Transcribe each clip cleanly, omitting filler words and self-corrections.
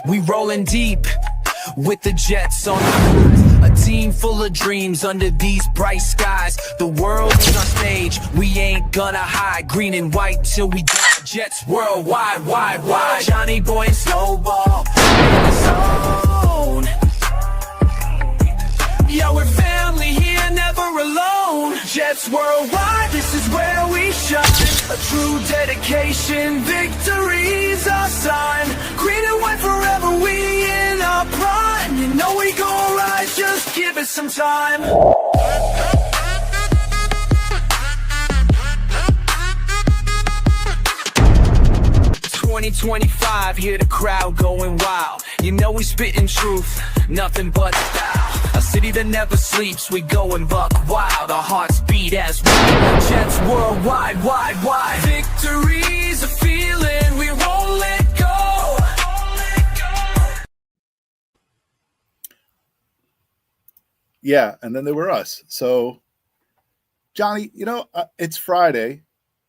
we rolling deep with the Jets on the rise. A team full of dreams under these bright skies. The world is our stage, we ain't gonna hide. Green and white till we die. Jets worldwide, wide, wide. Johnny Boy and Snowball in the zone. Yeah, we're family here, never alone. Jets worldwide, this is where we shine. A true dedication, victory's our sign. Green and white forever, we in our prime. You know we gon' rise, just give it some time. 2025, hear the crowd going wild. You know we spitting truth, nothing but style. A city that never sleeps, we going buck wild. Our hearts beat as we Jets worldwide, wide, wide. Victory's a feeling, we won't let go. Yeah, and then there were us. So, Johnny, you know, it's Friday.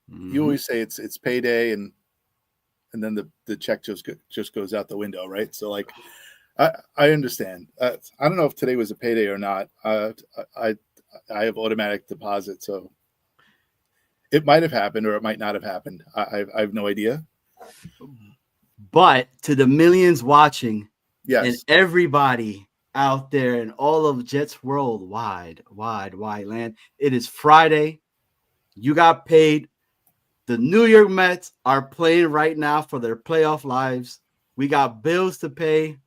Mm-hmm. You always say it's payday, and then the check just goes out the window, right? So, like, I understand. I don't know if today was a payday or not. I have automatic deposit, so it might have happened or it might not have happened. I have no idea. But to the millions watching, yes, and everybody out there in all of Jets worldwide, wide land, it is Friday. You got paid. The New York Mets are playing right now for their playoff lives. We got bills to pay.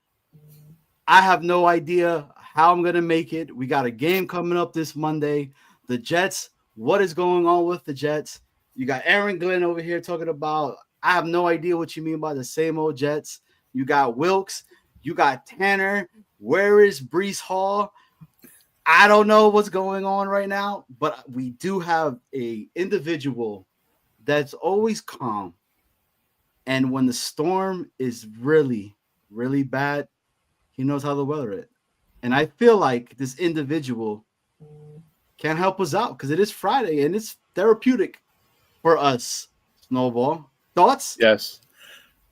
I have no idea how I'm going to make it. We got a game coming up this Monday. The Jets, what is going on with the Jets? You got Aaron Glenn over here talking about, I have no idea what you mean by the same old Jets. You got Wilkes. You got Tanner. Where is Breece Hall? I don't know what's going on right now, but we do have a individual that's always calm. And when the storm is really, really bad, he knows how to weather it. And I feel like this individual can help us out because it is Friday and it's therapeutic for us. Snowball, thoughts? Yes.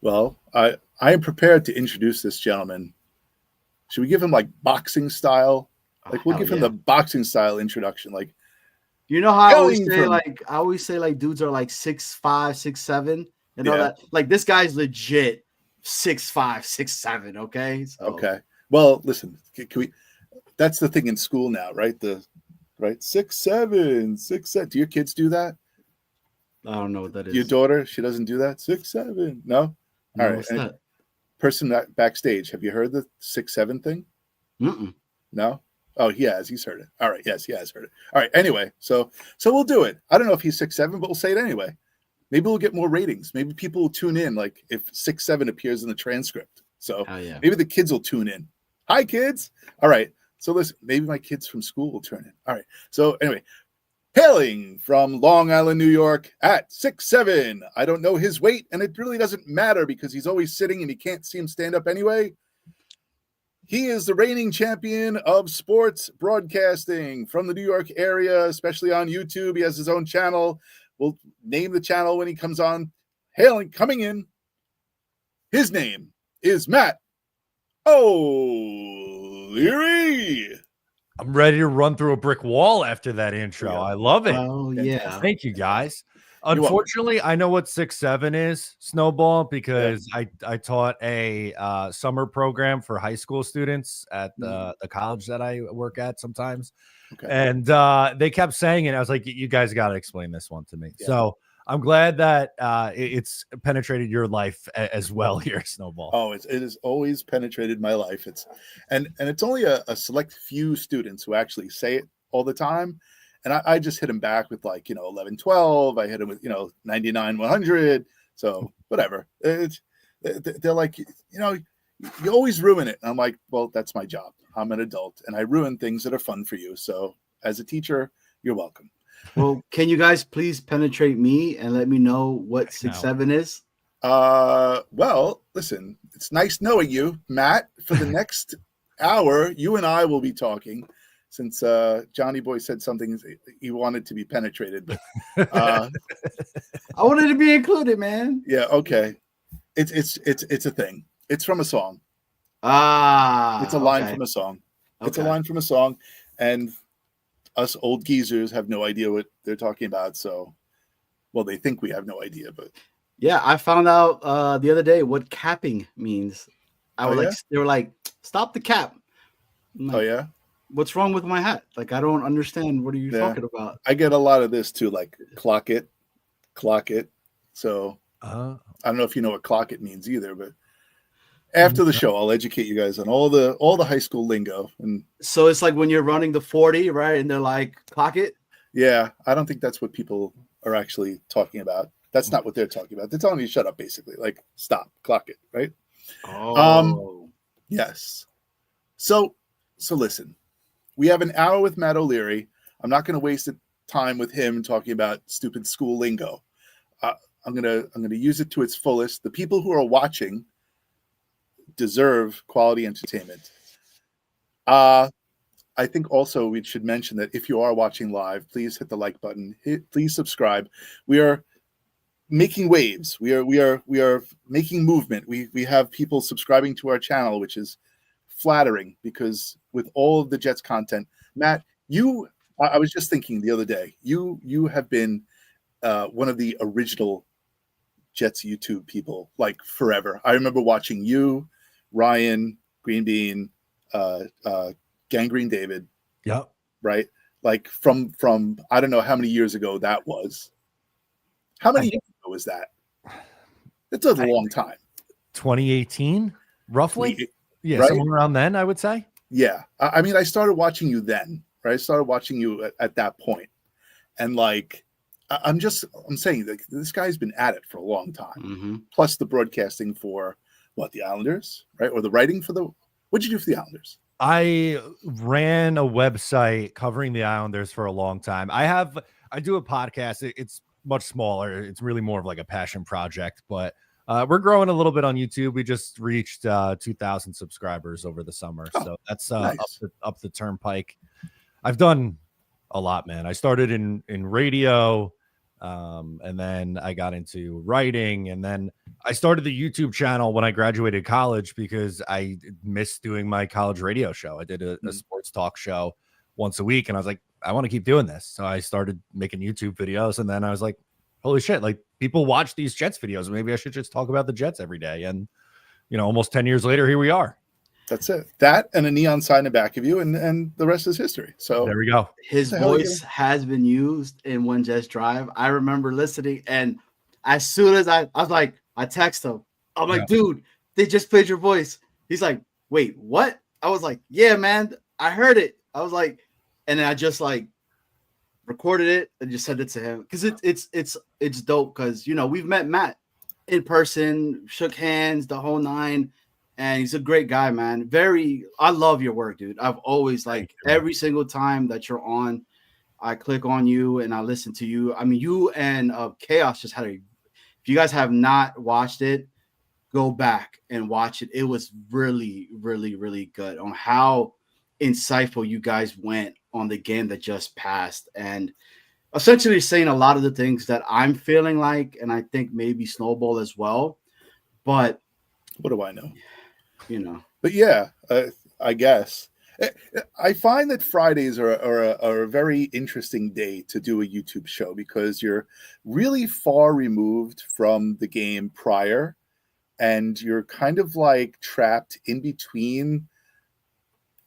Well, I am prepared to introduce this gentleman. Should we give him like boxing style? Like we'll give him the boxing style introduction. Like, you know how I always say like dudes are like 6'5", 6'7", and all that. Like this guy's legit 6'5", 6'7". Okay. So. Okay. Well, listen. Can we? That's the thing in school now, right? 6'7", 6'7". Do your kids do that? I don't know what that is. Your daughter, she doesn't do that. 6'7". No. All right. What's that? Person backstage, have you heard the 6'7" thing? Mm-mm. No. Oh, he has. He's heard it. All right. Yes, he has heard it. All right. Anyway, so we'll do it. I don't know if he's 6'7", but we'll say it anyway. Maybe we'll get more ratings. Maybe people will tune in, like if 6'7" appears in the transcript. So maybe the kids will tune in. Hi, kids. All right. So listen, maybe my kids from school will turn in. All right. So anyway, hailing from Long Island, New York at 6'7". I don't know his weight, and it really doesn't matter because he's always sitting and you can't see him stand up anyway. He is the reigning champion of sports broadcasting from the New York area, especially on YouTube. He has his own channel. We'll name the channel when he comes on. Coming in. His name is Matt O'Leary. I'm ready to run through a brick wall after that intro. I love it. Oh, yeah. Thank you, guys. Unfortunately, I know what 6'7" is, Snowball, because I taught a summer program for high school students at the college that I work at sometimes. Okay. And they kept saying it. I was like, you guys got to explain this one to me. Yeah. So I'm glad that it's penetrated your life as well here, Snowball. Oh, it has always penetrated my life. It's only a select few students who actually say it all the time. And I just hit him back with 11, 12. I hit him with, 99, 100. So whatever. They're like, you always ruin it. And I'm like, well, that's my job. I'm an adult and I ruin things that are fun for you. So as a teacher, you're welcome. Well, can you guys please penetrate me and let me know what 6'7" is? Well, listen, it's nice knowing you, Matt. For the next hour, you and I will be talking. Since Johnny Boy said something he wanted to be penetrated, but I wanted to be included, man. Yeah, okay. It's a thing. It's from a song. Ah, It's a line okay. from a song. It's a Okay. line from a song, and us old geezers have no idea what they're talking about. So, well, they think we have no idea, but Yeah, I found out the other day what capping means. I oh was like, yeah, they were like, stop the cap. I'm oh like, yeah, what's wrong with my hat? Like, I don't understand. What are you yeah. talking about? I get a lot of this too, like clock it, clock it. So Uh, I don't know if you know what clock it means either, but after the show, I'll educate you guys on all the high school lingo. And So it's like when you're running the 40, right? And they're like, clock it. yeah, I don't think that's what people are actually talking about. That's not what they're talking about. They're telling you shut up, basically. Like stop, clock it, right? Um, Oh, yes. So listen, we have an hour with Matt O'Leary. I'm not going to waste time with him talking about stupid school lingo. I'm gonna use it to its fullest. The people who are watching deserve quality entertainment. I think also we should mention that if you are watching live, please hit the like button. Please subscribe. We are making waves. We are making movement. We have people subscribing to our channel, which is flattering because with all of the Jets content, Matt, I was just thinking the other day, you have been one of the original Jets YouTube people like forever. I remember watching you, Ryan, Green Bean, Gangrene David, yep. right? Like from I don't know how many years ago that was. How many years ago was that? It's a long time. 2018, roughly. Yeah, right? somewhere around then, I would say. Yeah. I mean, I started watching you then, right? I started watching you at that point. And like, I'm saying that this guy's been at it for a long time. mm-hmm. Plus the broadcasting for the Islanders, right? Or the writing for what'd you do for the Islanders? I ran a website covering the Islanders for a long time. I do a podcast. It's much smaller. It's really more of like a passion project, but we're growing a little bit on YouTube. We just reached 2,000 subscribers over the summer. So that's nice. up the turnpike. I've done a lot, man. I started in radio, and then I got into writing, and then I started the YouTube channel when I graduated college because I missed doing my college radio show. I did a sports talk show once a week, and I was like, I want to keep doing this. So I started making YouTube videos, and then I was like, holy shit, like people watch these Jets videos. Maybe I should just talk about the Jets every day. And, almost 10 years later, here we are. That's it. That and a neon sign in the back of you, and the rest is history. So there we go. His voice has been used in One Jets Drive. I remember listening, and as soon as I was like, I text him. I'm like, dude, they just played your voice. He's like, wait, what? I was like, yeah, man, I heard it. I was like, and then I just like recorded it and just sent it to him because it's dope because we've met Matt in person, shook hands, the whole nine. And he's a great guy, man. I love your work, dude. I've always every single time that you're on, I click on you and I listen to you. I mean, you and Chaos just if you guys have not watched it, go back and watch it. It was really, really, really good on how insightful you guys went on the game that just passed. And essentially saying a lot of the things that I'm feeling like, and I think maybe Snowball as well. But what do I know? But yeah, I guess I find that Fridays are a very interesting day to do a YouTube show because you're really far removed from the game prior, and you're kind of like trapped in between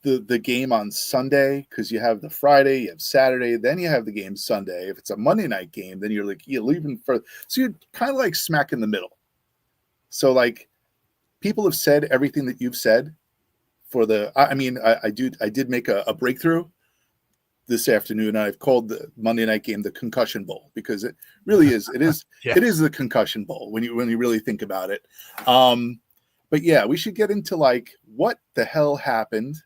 the game on Sunday because you have the Friday, you have Saturday, then you have the game Sunday. If it's a Monday night game, then you're leaving further, so you're kind of like smack in the middle. So like. People have said everything that you've said I did make a breakthrough this afternoon. I've called the Monday night game the Concussion Bowl because it really is. It is. It is the Concussion Bowl when you really think about it. But yeah, we should get into like what the hell happened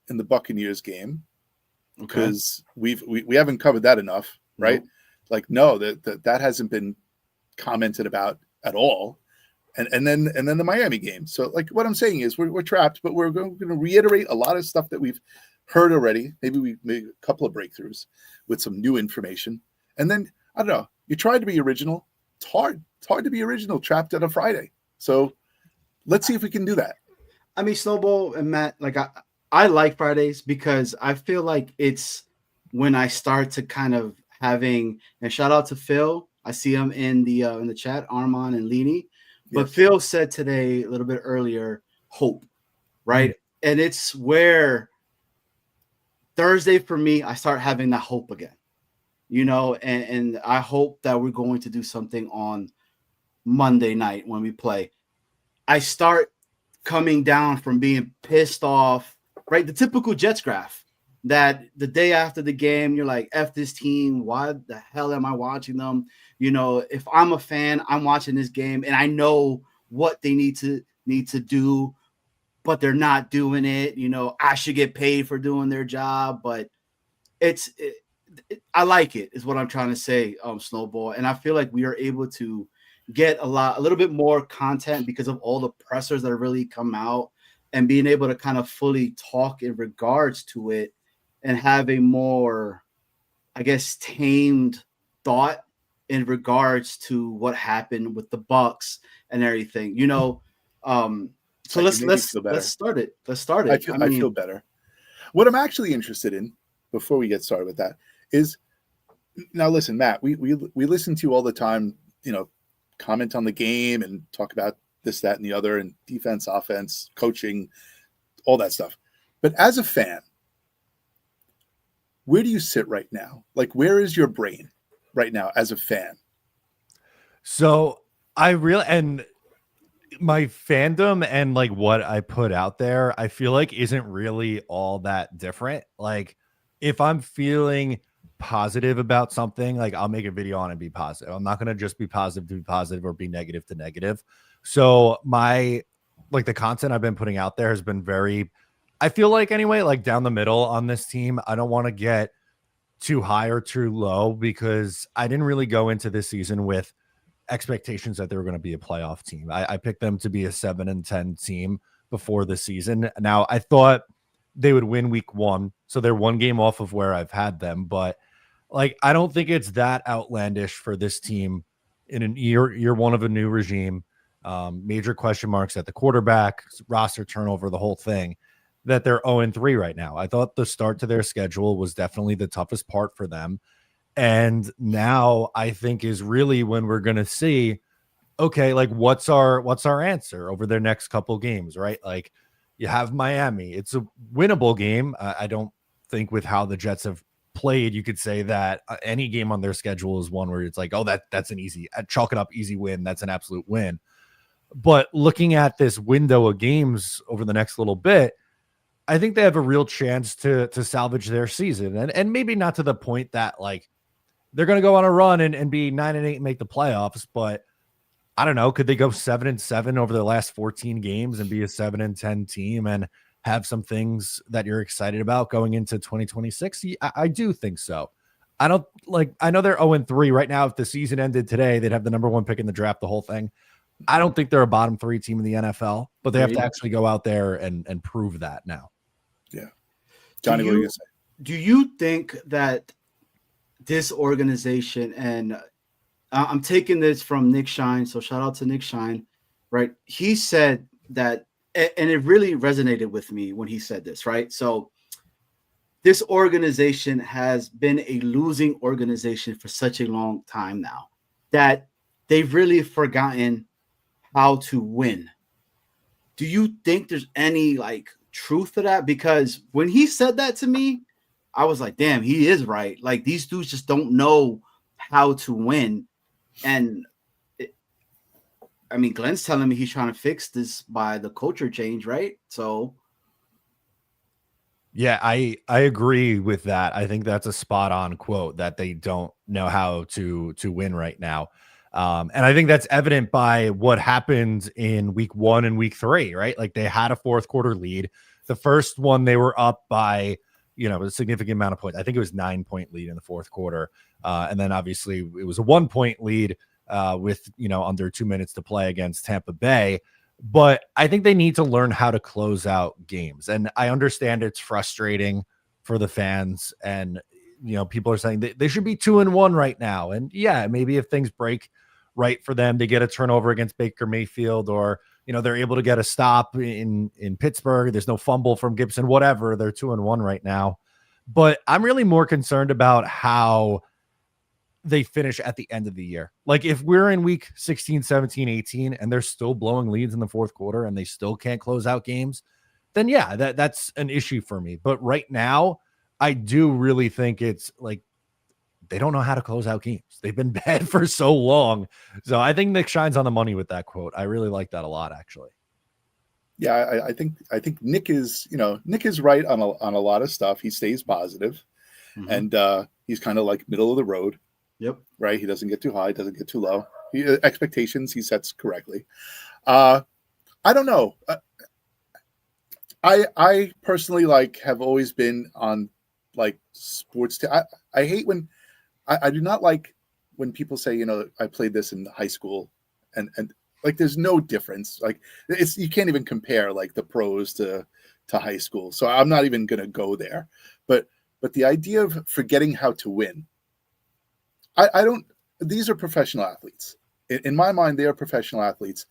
in the Buccaneers game because we haven't covered that enough, right? Nope. Like no, that hasn't been commented about at all. And then the Miami game. So like what I'm saying is we're trapped, but we're going to reiterate a lot of stuff that we've heard already. Maybe we made a couple of breakthroughs with some new information. And then I don't know. You tried to be original. It's hard. It's hard to be original trapped on a Friday. So Let's see if we can do that. I mean, Snowball and Matt, like I like Fridays because I feel like it's when I start to kind of having, and shout out to Phil. I see him in the chat, Armand and Leany. But Yes. Phil said today a little bit earlier, hope, right? And it's where Thursday for me, I start having that hope again, and I hope that we're going to do something on Monday night when we play. I start coming down from being pissed off, right? The typical Jets graph that the day after the game, you're like, F this team. Why the hell am I watching them? If I'm a fan, I'm watching this game and I know what they need to do, but they're not doing it. I should get paid for doing their job, but I like it is what I'm trying to say, Snowball. And I feel like we are able to get a little bit more content because of all the pressers that have really come out and being able to kind of fully talk in regards to it and have a more, I guess, tamed thought in regards to what happened with the Bucs and everything, so let's start it. Let's start it. I feel better. What I'm actually interested in before we get started with that is, now listen, Matt, we listen to you all the time, comment on the game and talk about this, that, and the other, and defense, offense, coaching, all that stuff. But as a fan, where do you sit right now? Like, where is your brain right now as a fan? So and my fandom and like what I put out there, I feel like isn't really all that different. Like, if I'm feeling positive about something, like I'll make a video on it and be positive. I'm not going to just be positive to be positive or be negative to negative. So the content I've been putting out there has been very, I feel like anyway, like down the middle on this team. I don't want to get too high or too low because I didn't really go into this season with expectations that they were going to be a playoff team. I picked them to be a 7-10 team before the season. Now I thought they would win week 1. So they're one game off of where I've had them, but like, I don't think it's that outlandish for this team in an year one of a new regime. Major question marks at the quarterback, roster turnover, the whole thing, that they're 0-3 right now. I thought the start to their schedule was definitely the toughest part for them. And now I think is really when we're going to see, okay, like what's our answer over their next couple games, right? Like, you have Miami. It's a winnable game. I don't think with how the Jets have played, you could say that any game on their schedule is one where it's like, oh, that's an easy, chalk it up, easy win. That's an absolute win. But looking at this window of games over the next little bit, I think they have a real chance to salvage their season. And maybe not to the point that like they're going to go on a run and be 9-8 and make the playoffs, but I don't know. Could they go 7-7 over their last 14 games and be a 7-10 team and have some things that you're excited about going into 2026? I do think so. I know they're 0-3 right now. If the season ended today, they'd have the number 1 pick in the draft, the whole thing. I don't think they're a bottom 3 team in the NFL, but they have to actually go out there and prove that now. Yeah. Johnny, what are you going to say? Do you think that this organization, and I'm taking this from Nick Shine, so shout out to Nick Shine, right? He said that, and it really resonated with me when he said this, right? So this organization has been a losing organization for such a long time now that they've really forgotten how to win. Do you think there's any like truth to that? Because when he said that to me, I was like, damn, he is right. Like, these dudes just don't know how to win. And Glenn's telling me he's trying to fix this by the culture change, right? So yeah, I agree with that. I think that's a spot on quote, that they don't know how to win right now. And I think that's evident by what happened in week 1 and week 3, right? Like, they had a fourth quarter lead. The first one, they were up by, a significant amount of points. I think it was 9-point lead in the fourth quarter. And then obviously it was a 1-point lead with, under 2 minutes to play against Tampa Bay. But I think they need to learn how to close out games. And I understand it's frustrating for the fans. And, people are saying they should be 2-1 right now. And yeah, maybe if things break right for them, they get a turnover against Baker Mayfield, or, they're able to get a stop in Pittsburgh. There's no fumble from Gibson, whatever. They're 2-1 right now. But I'm really more concerned about how they finish at the end of the year. Like if we're in week 16, 17, 18, and they're still blowing leads in the fourth quarter and they still can't close out games, then yeah, that's an issue for me. But right now, I do really think it's like they don't know how to close out games. They've been bad for so long. So I think Nick shines on the money with that quote. I really like that a lot, actually. Yeah, I think Nick is right on a lot of stuff. He stays positive, and he's kind of like middle of the road. Yep. Right. He doesn't get too high, doesn't get too low. Expectations he sets correctly. I don't know. I personally have always been on sports. I hate when I do not like when people say, I played this in high school and there's no difference. You can't even compare the pros to high school. So I'm not even going to go there. But the idea of forgetting how to win, I don't. These are professional athletes. In my mind, they are professional athletes.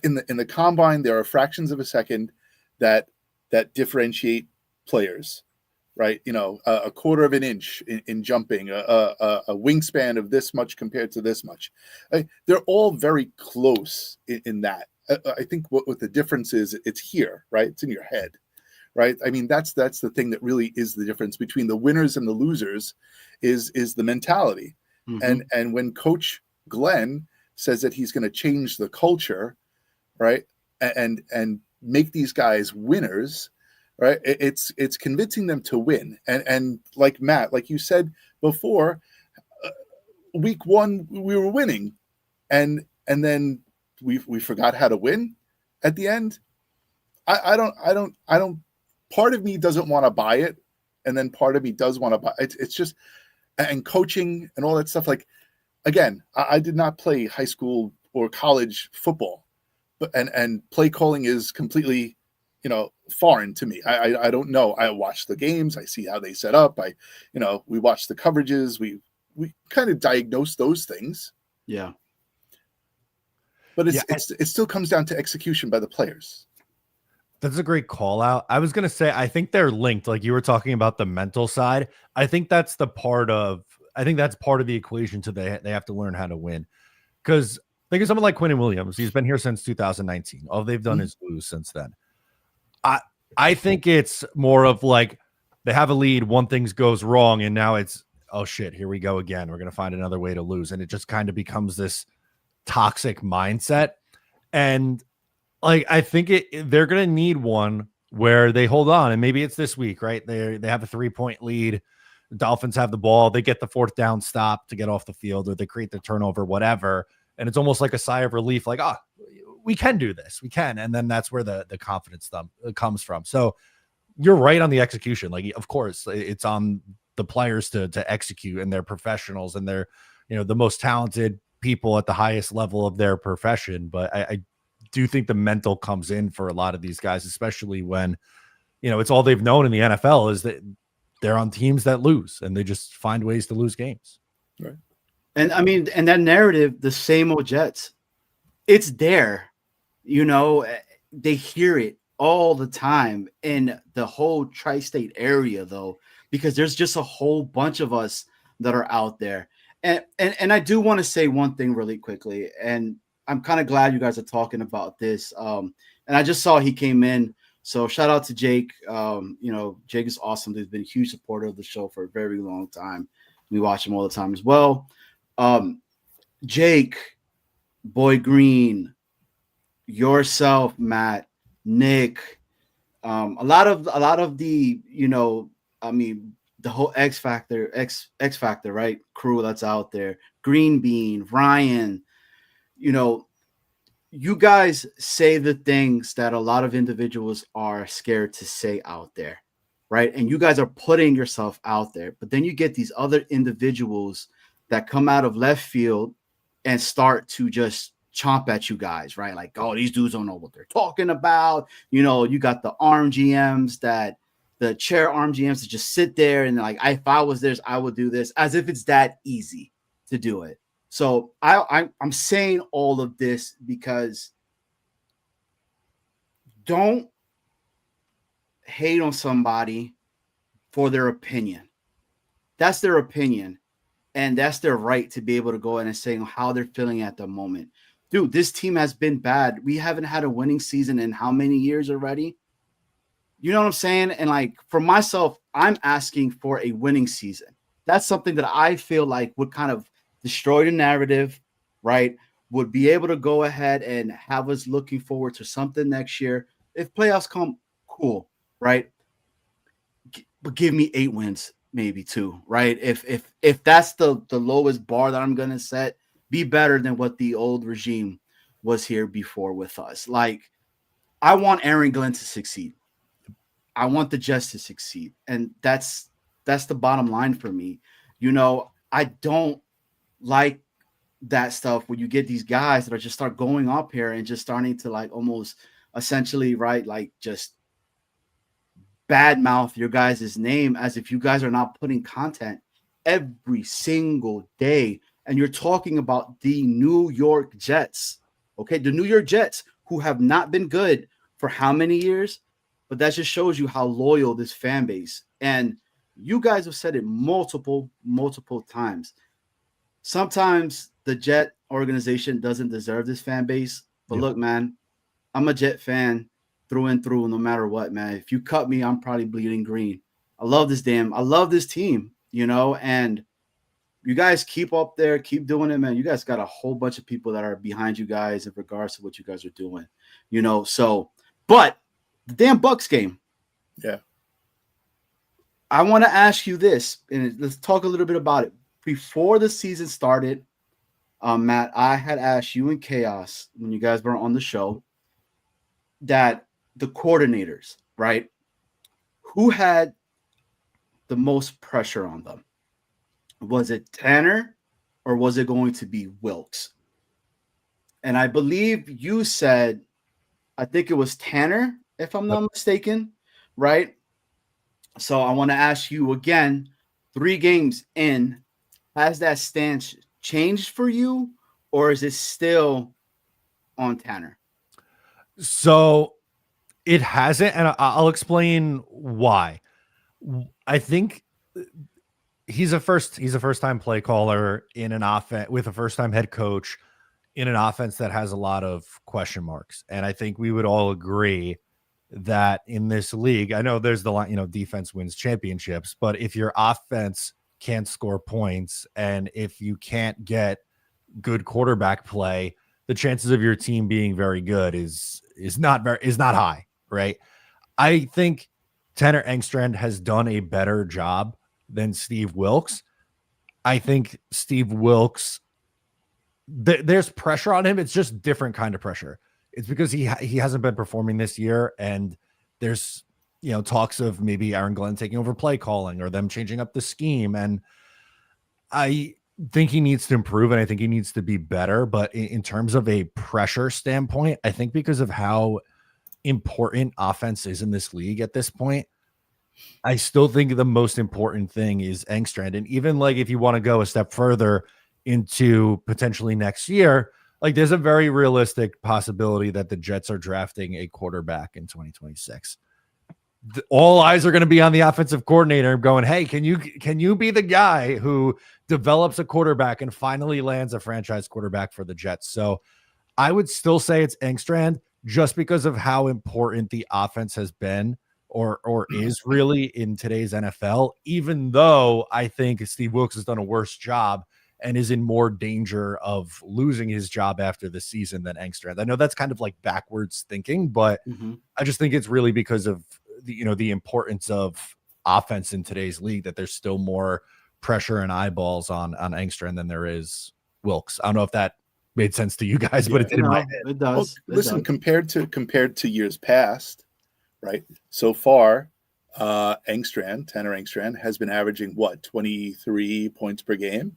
In the combine, there are fractions of a second that differentiate players, right? A quarter of an inch in jumping, a wingspan of this much compared to this much. They're all very close in that. I think what the difference is, it's here, right? It's in your head, right? I mean, that's the thing that really is the difference between the winners and the losers, is the mentality. And when Coach Glenn says that he's going to change the culture, right, and make these guys winners, right, it's convincing them to win. And like Matt, like you said before, week one we were winning, and then we forgot how to win at the end. I don't. Part of me doesn't want to buy it, and then part of me does want to buy it. It's just. And coaching and all that stuff. Again, I did not play high school or college football, but and play calling is completely, foreign to me. I don't know. I watch the games. I see how they set up. We watch the coverages. We kind of diagnose those things. Yeah. But it still comes down to execution by the players. That's a great call out. I was going to say, I think they're linked. Like you were talking about the mental side. I think that's part of the equation to they have to learn how to win. Because think of someone like Quinnen Williams. He's been here since 2019. All they've done is lose since then. I think it's more of they have a lead, one thing goes wrong, and now it's, oh shit, here we go again. We're going to find another way to lose. And it just kind of becomes this toxic mindset. And I think they're going to need one where they hold on, and maybe it's this week, right? They have a 3-point lead. The Dolphins have the ball. They get the 4th down stop to get off the field, or they create the turnover, whatever. And it's almost like a sigh of relief, we can do this. We can. And then that's where the confidence comes from. So you're right on the execution. Of course, it's on the players to execute, and they're professionals, and they're, the most talented people at the highest level of their profession. But I do think the mental comes in for a lot of these guys, especially when, it's all they've known in the NFL is that they're on teams that lose, and they just find ways to lose games. Right. And I mean, and that narrative, the same old Jets, it's there, they hear it all the time in the whole tri-state area, though, because there's just a whole bunch of us that are out there. And I do want to say one thing really quickly, and I'm kind of glad you guys are talking about this. And I just saw he came in. So shout out to Jake. Jake is awesome. He's been a huge supporter of the show for a very long time. We watch him all the time as well. Jake, Boy Green, yourself, Matt, Nick, a lot of the, the whole X Factor, right? Crew that's out there. Green Bean, Ryan, you guys say the things that a lot of individuals are scared to say out there, right? And you guys are putting yourself out there, but then you get these other individuals that come out of left field and start to just chomp at you guys, right? Like, oh, these dudes don't know what they're talking about. You got the arm GMs the chair arm GMs that just sit there and if I was theirs, I would do this, as if it's that easy to do it. So I'm saying all of this because don't hate on somebody for their opinion. That's their opinion. And that's their right to be able to go in and say how they're feeling at the moment. Dude, this team has been bad. We haven't had a winning season in how many years already? You know what I'm saying? And like for myself, I'm asking for a winning season. That's something that I feel like would kind of destroy the narrative, right? Would be able to go ahead and have us looking forward to something next year. If playoffs come, cool, right? But give me 8 wins, maybe 2, right? If that's the lowest bar that I'm gonna set, be better than what the old regime was here before with us. Like, I want Aaron Glenn to succeed. I want the Jets to succeed, and that's the bottom line for me. You know, I don't like that stuff when you get these guys that are just start going up here and just starting to like almost essentially, right, like just badmouth your guys' name as if you guys are not putting content every single day. And you're talking about the New York Jets, okay? The New York Jets, who have not been good for how many years? But that just shows you how loyal this fan base. And you guys have said it multiple times. Sometimes the Jet organization doesn't deserve this fan base. But look, man, I'm a Jet fan through and through, no matter what, man. If you cut me, I'm probably bleeding green. I love this team, you know, and you guys keep up there, keep doing it, man. You guys got a whole bunch of people that are behind you guys in regards to what you guys are doing, you know. So, but the damn Bucs game. Yeah. I want to ask you this, and let's talk a little bit about it. Before the season started, Matt, I had asked you and Chaos when you guys were on the show that the coordinators, right, who had the most pressure on them? Was it Tanner or was it going to be Wilkes? And I believe you said, I think it was Tanner, if I'm not mistaken, right? So I want to ask you again, 3 games in, has that stance changed for you, or is it still on Tanner? So it hasn't, and I'll explain why. I think he's a first time play caller in an offense with a first time head coach in an offense that has a lot of question marks. And I think we would all agree that in this league, I know there's the line, you know, defense wins championships, but if your offense can't score points and if you can't get good quarterback play, the chances of your team being very good is not high, right? I think Tanner Engstrand has done a better job than Steve Wilkes. I think Steve Wilkes, there's pressure on him. It's just different kind of pressure. It's because he hasn't been performing this year, and there's, you know, talks of maybe Aaron Glenn taking over play calling or them changing up the scheme. And I think he needs to improve, and I think he needs to be better. But in terms of a pressure standpoint, I think because of how important offense is in this league at this point, I still think the most important thing is Engstrand. And even like if you want to go a step further into potentially next year, like there's a very realistic possibility that the Jets are drafting a quarterback in 2026. All eyes are going to be on the offensive coordinator going, hey, can you be the guy who develops a quarterback and finally lands a franchise quarterback for the Jets? So I would still say it's Engstrand just because of how important the offense has been or is really in today's NFL, even though I think Steve Wilkes has done a worse job and is in more danger of losing his job after the season than Engstrand. I know that's kind of like backwards thinking, but I just think it's really because of the importance of offense in today's league that there's still more pressure and eyeballs on Engstrand than there is Wilkes. I don't know if that made sense to you guys, but it did in my head. It does. Well, listen, compared to years past, right? So far, Tanner Engstrand has been averaging 23 points per game.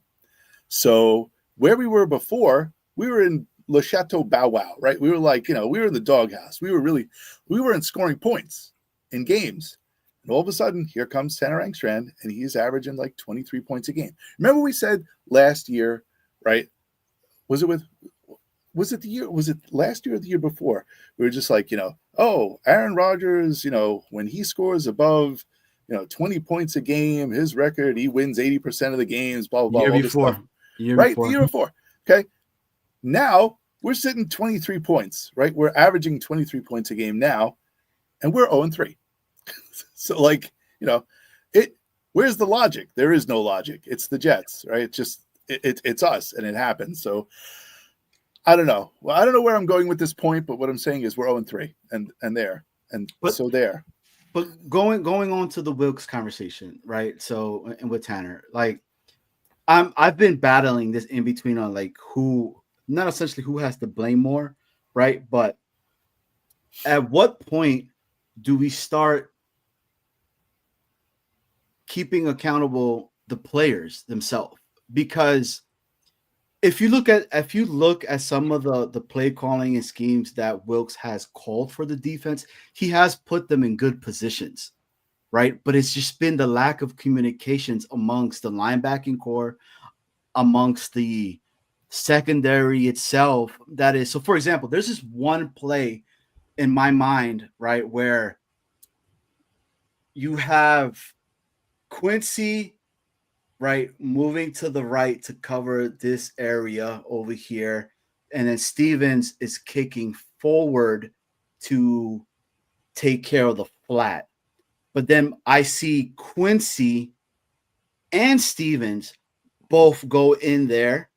So where we were before, we were in Le Chateau Bow Wow, right? We were like, we were in the doghouse. We weren't scoring points in games. And all of a sudden, here comes Tanner Engstrand, and he's averaging like 23 points a game. Remember we said last year, right? Was it with was it the year? Was it last year or the year before? We were just like, oh, Aaron Rodgers, when he scores above, 20 points a game, his record, he wins 80% of the games, blah, blah, blah, all this stuff. Right? The year before. Okay. Now we're sitting 23 points, right? We're averaging 23 points a game now, and we're 0-3. So, where's the logic? There is no logic. It's the Jets, right? It's us, and it happens. So, I don't know. Well, I don't know where I'm going with this point, but what I'm saying is we're 0-3, and there, so there. But going on to the Wilks conversation, right? So, and with Tanner, I've been battling this in between on who, not essentially who has to blame more, right? But at what point do we start keeping accountable the players themselves? Because if you look at some of the play calling and schemes that Wilks has called for the defense, he has put them in good positions, right? But it's just been the lack of communications amongst the linebacking core, amongst the secondary itself. That is, so for example, there's this one play in my mind, right, where you have Quincy, right, moving to the right to cover this area over here, and then Stevens is kicking forward to take care of the flat. But then I see Quincy and Stevens both go in there,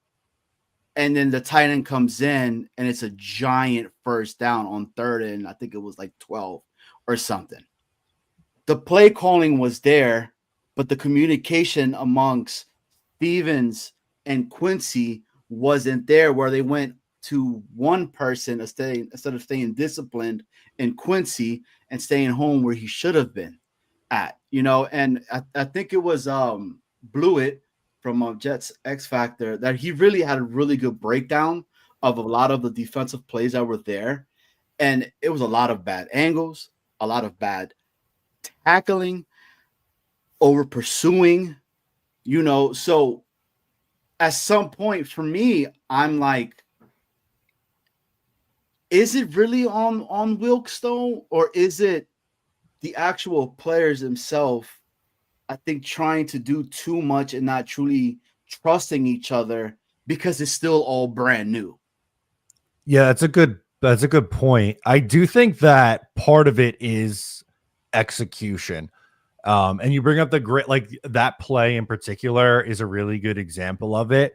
and then the tight end comes in, and it's a giant first down on third and I think it was 12 or something. The play calling was there, but the communication amongst Stevens and Quincy wasn't there, where they went to one person instead of staying disciplined in Quincy and staying home where he should have been at, and I think it was Blewett from Jets X Factor that he really had a really good breakdown of a lot of the defensive plays that were there. And it was a lot of bad angles, a lot of bad tackling, over pursuing, so at some point for me, I'm like, is it really on Wilkes though? Or is it the actual players themselves, I think, trying to do too much and not truly trusting each other because it's still all brand new? Yeah, that's a good point. I do think that part of it is execution. And you bring up the great, that play in particular is a really good example of it,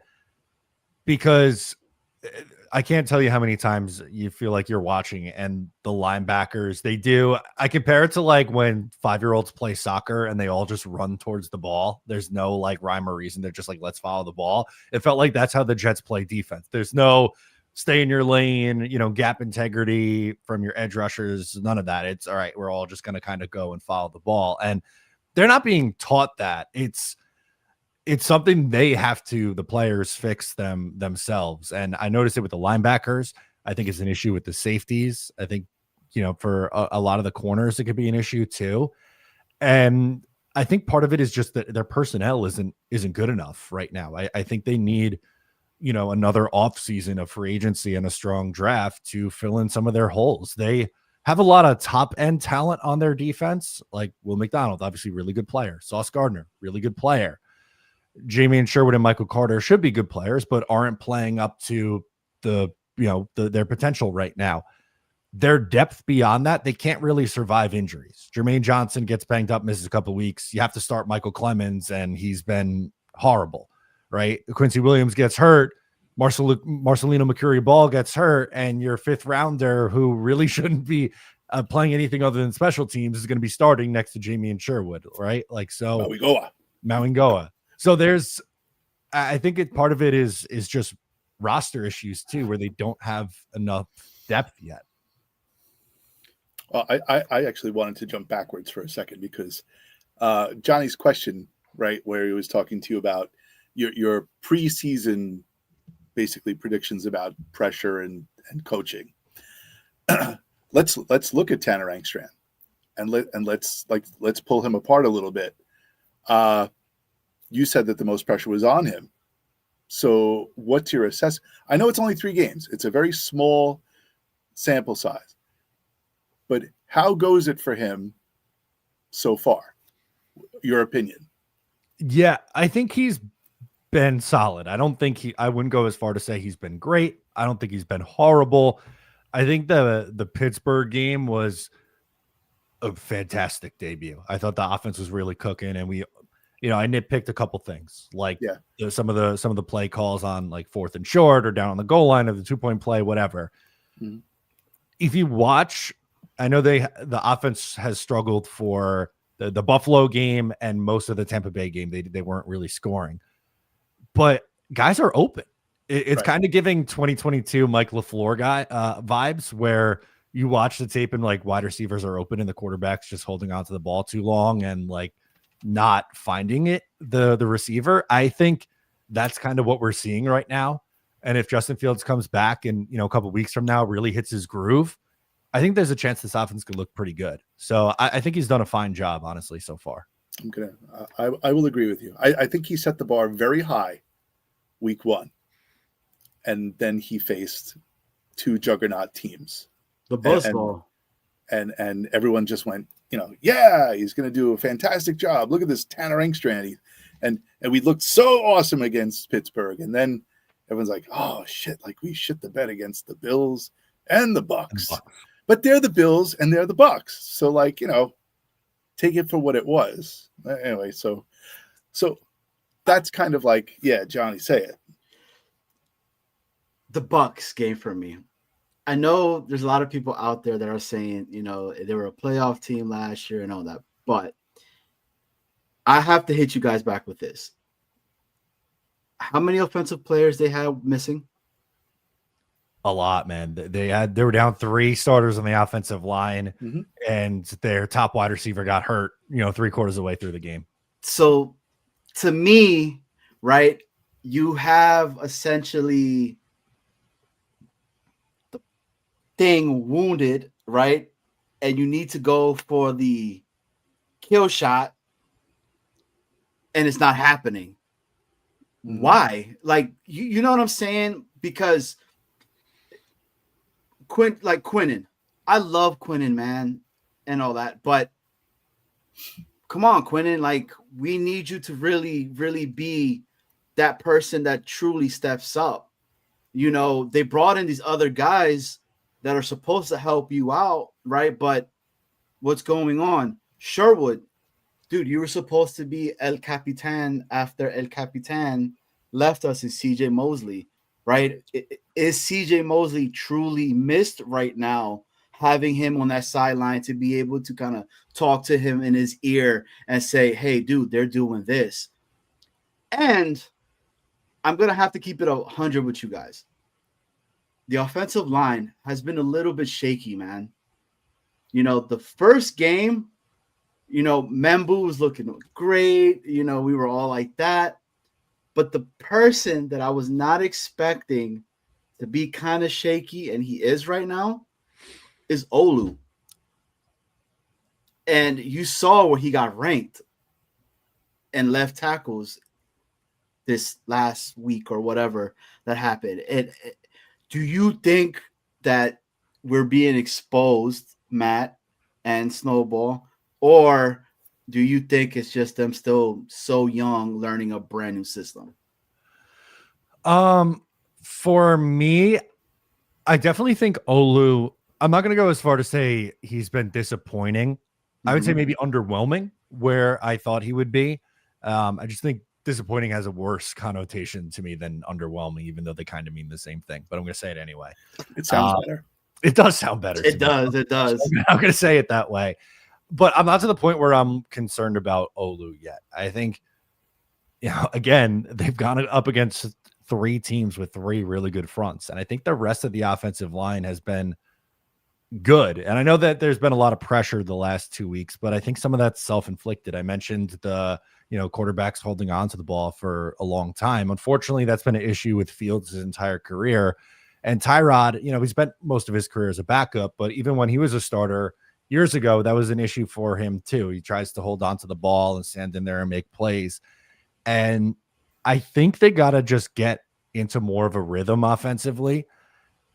because I can't tell you how many times you feel like you're watching and the linebackers, I compare it to when 5-year-olds play soccer and they all just run towards the ball. There's no rhyme or reason. They're just let's follow the ball. It felt like that's how the Jets play defense. There's no stay in your lane, gap integrity from your edge rushers. None of that. It's all right. We're all just going to kind of go and follow the ball. And they're not being taught that. It's something the players fix themselves. And I noticed it with the linebackers. I think it's an issue with the safeties. I think, for a lot of the corners, it could be an issue too. And I think part of it is just that their personnel isn't good enough right now. I think they need, another off season of free agency and a strong draft to fill in some of their holes. They have a lot of top end talent on their defense, like Will McDonald, obviously really good player. Sauce Gardner, really good player. Jamie and Sherwood and Michael Carter should be good players, but aren't playing up to their potential right now. Their depth beyond that, they can't really survive injuries. Jermaine Johnson gets banged up, misses a couple of weeks. You have to start Michael Clemens, and he's been horrible, right? Quincy Williams gets hurt. Marcelino Mercury-Ball gets hurt, and your fifth rounder, who really shouldn't be playing anything other than special teams, is going to be starting next to Jamie and Sherwood, right? Mauingoa. So I think part of it is just roster issues too, where they don't have enough depth yet. Well, I actually wanted to jump backwards for a second because Johnny's question, right, where he was talking to you about your preseason basically predictions about pressure and coaching. Let's look at Tanner Angstrand and let's pull him apart a little bit. You said that the most pressure was on him. So what's your assessment? I know it's only 3 games. It's a very small sample size. But how goes it for him so far? Your opinion? Yeah, I think he's been solid. I wouldn't go as far to say he's been great. I don't think he's been horrible. I think the Pittsburgh game was a fantastic debut. I thought the offense was really cooking, and I nitpicked a couple things, like some of the play calls on like 4th and short or down on the goal line of the 2-point play, whatever. Mm-hmm. If you watch, I know the offense has struggled for the Buffalo game and most of the Tampa Bay game. They weren't really scoring, but guys are open. It's kind of giving 2022 Mike LaFleur guy vibes, where you watch the tape and like wide receivers are open and the quarterback's just holding on to the ball too long and like not finding it, the receiver. I think that's kind of what we're seeing right now. And if Justin Fields comes back and, a couple of weeks from now really hits his groove, I think there's a chance this offense could look pretty good. So I think he's done a fine job, honestly, so far. I will agree with you. I think he set the bar very high week 1. And then he faced 2 juggernaut teams. The Bucs and everyone just went, yeah, he's going to do a fantastic job. Look at this Tanner Engstrand. And we looked so awesome against Pittsburgh. And then everyone's like, oh, shit, like we shit the bed against the Bills and the Bucs. But they're the Bills and they're the Bucs. So, like, take it for what it was. Anyway, so that's kind of like, yeah, Johnny, say it. The Bucs game for me. I know there's a lot of people out there that are saying, they were a playoff team last year and all that, but I have to hit you guys back with this. How many offensive players they had missing? A lot, man. They were down 3 starters on the offensive line, and their top wide receiver got hurt, 3/4 of the way through the game. So to me, right, you have essentially the thing wounded, right? And you need to go for the kill shot, and it's not happening. Why? Like, you know what I'm saying? Because Quinnen, I love Quinnen, man, and all that, but come on, Quinnen, like, we need you to really, really be that person that truly steps up. They brought in these other guys that are supposed to help you out, right? But what's going on? Sherwood, dude, you were supposed to be El Capitan after El Capitan left us in CJ Mosley, right? Is CJ Mosley truly missed right now, having him on that sideline to be able to kind of talk to him in his ear and say, hey, dude, they're doing this. And I'm going to have to keep it 100 with you guys. The offensive line has been a little bit shaky, man. The first game, Membu was looking great. We were all like that. But the person that I was not expecting to be kind of shaky, and he is right now, is Olu. And you saw where he got ranked and left tackles this last week or whatever that happened. Do you think that we're being exposed, Matt and Snowball, or do you think it's just them still so young learning a brand new system? For me, I definitely think Olu, I'm not going to go as far to say he's been disappointing. I would say maybe underwhelming where I thought he would be. I just think disappointing has a worse connotation to me than underwhelming, even though they kind of mean the same thing, but I'm going to say it anyway. It sounds better. It does sound better. It does. So I'm going to say it that way. But I'm not to the point where I'm concerned about Olu yet. I think, again, they've gone up against 3 teams with 3 really good fronts. And I think the rest of the offensive line has been good. And I know that there's been a lot of pressure the last 2 weeks, but I think some of that's self-inflicted. I mentioned the, quarterbacks holding on to the ball for a long time. Unfortunately, that's been an issue with Fields his entire career. And Tyrod, he spent most of his career as a backup, but even when he was a starter years ago, that was an issue for him too. He tries to hold on to the ball and stand in there and make plays. And I think they got to just get into more of a rhythm offensively.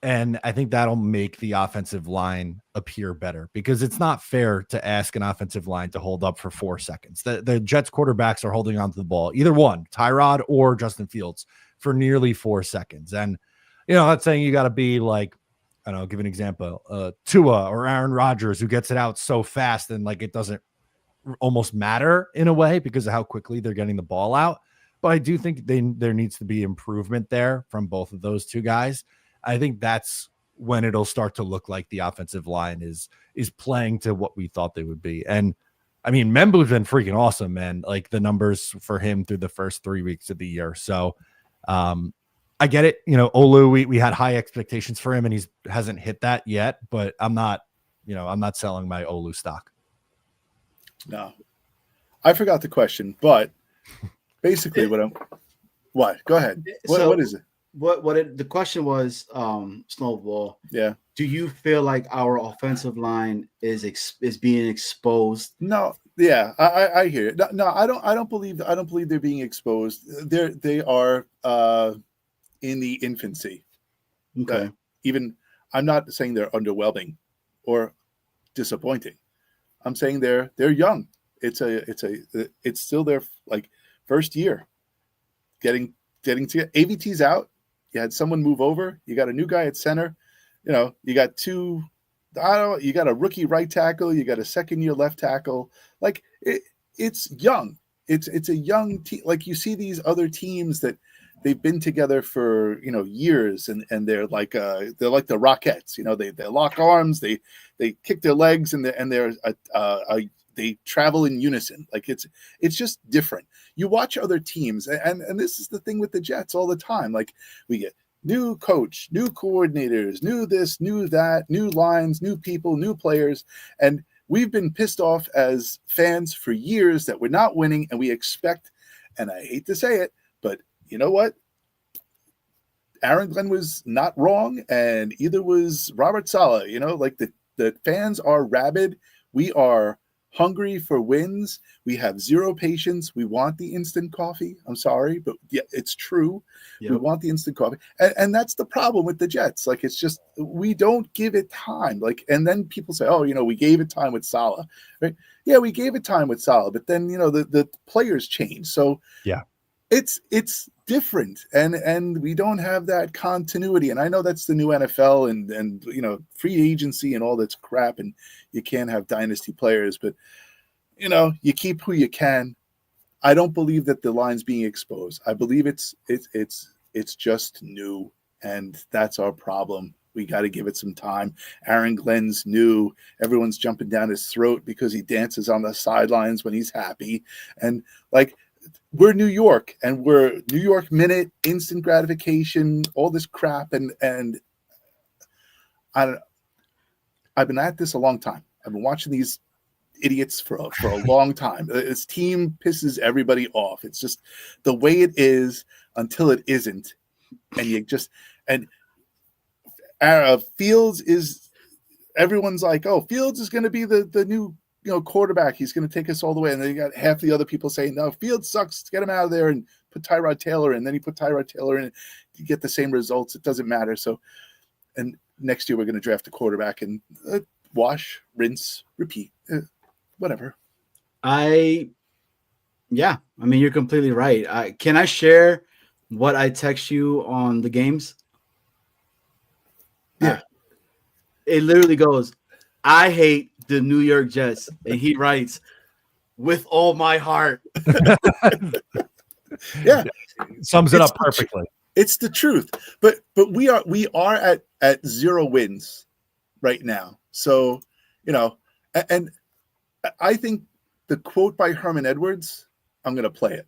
And I think that'll make the offensive line appear better, because it's not fair to ask an offensive line to hold up for 4 seconds. The Jets quarterbacks are holding onto the ball, either one, Tyrod or Justin Fields, for nearly 4 seconds. And, I'm not saying you got to be like, I don't know, I'll give an example, Tua or Aaron Rodgers, who gets it out so fast and like it doesn't almost matter in a way because of how quickly they're getting the ball out. But I do think there needs to be improvement there from both of those two guys. I think that's when it'll start to look like the offensive line is playing to what we thought they would be. And I mean, Membu's been freaking awesome, man. Like the numbers for him through the first 3 weeks of the year. So I get it. Olu, we had high expectations for him and he hasn't hit that yet, but I'm not selling my Olu stock. No, I forgot the question, but basically what? Go ahead. What is it? The question was, Snowball. Yeah. Do you feel like our offensive line is being exposed? No. Yeah, I hear it. No, I don't believe they're being exposed. They are in the infancy. Okay. Even I'm not saying they're underwhelming or disappointing. I'm saying they're young. It's still their like first year. Getting to AVT's out. You had someone move over. You got a new guy at center. You got you got a rookie right tackle. You got a second-year left tackle. Like it's young. It's a young team. Like you see these other teams that they've been together for years, and they're like the Rockettes. They lock arms. They kick their legs, and they travel in unison. Like it's just different. You watch other teams, and this is the thing with the Jets all the time. Like we get new coach, new coordinators, new this, new that, new lines, new people, new players. And we've been pissed off as fans for years that we're not winning, and we expect, and I hate to say it, but you know what? Aaron Glenn was not wrong, and either was Robert Saleh. Like the fans are rabid. We are hungry for wins. We have zero patience. We want the instant coffee. I'm sorry, but yeah, it's true. Yep. We want the instant coffee. And that's the problem with the Jets. Like, it's just, we don't give it time. Like, and then people say, oh, we gave it time with Saleh, right? Yeah, we gave it time with Saleh, but then, the players change. So yeah, it's different. And we don't have that continuity. And I know that's the new NFL and free agency and all that's crap. And you can't have dynasty players, but you keep who you can. I don't believe that the line's being exposed. I believe it's just new, and that's our problem. We got to give it some time. Aaron Glenn's new. Everyone's jumping down his throat because he dances on the sidelines when he's happy. And like, we're New York, and we're New York minute, instant gratification, all this crap. And I don't know. I've been at this a long time. I've been watching these idiots for a long time. This team pisses everybody off. It's just the way it is until it isn't. And Fields is, everyone's like, oh, Fields is going to be the new quarterback. He's going to take us all the way. And then you got half the other people saying, no, Fields sucks. Get him out of there and put Tyrod Taylor in. Then you put Tyrod Taylor in, you get the same results. It doesn't matter. So, and next year we're going to draft a quarterback and wash, rinse, repeat, whatever. I mean, you're completely right. Can I share what I text you on the games? Yeah. It literally goes, I hate the New York Jets. And he writes, with all my heart. Yeah. Sums it up perfectly. It's the truth. But we are at 0 wins right now. So, and I think the quote by Herman Edwards, I'm going to play it.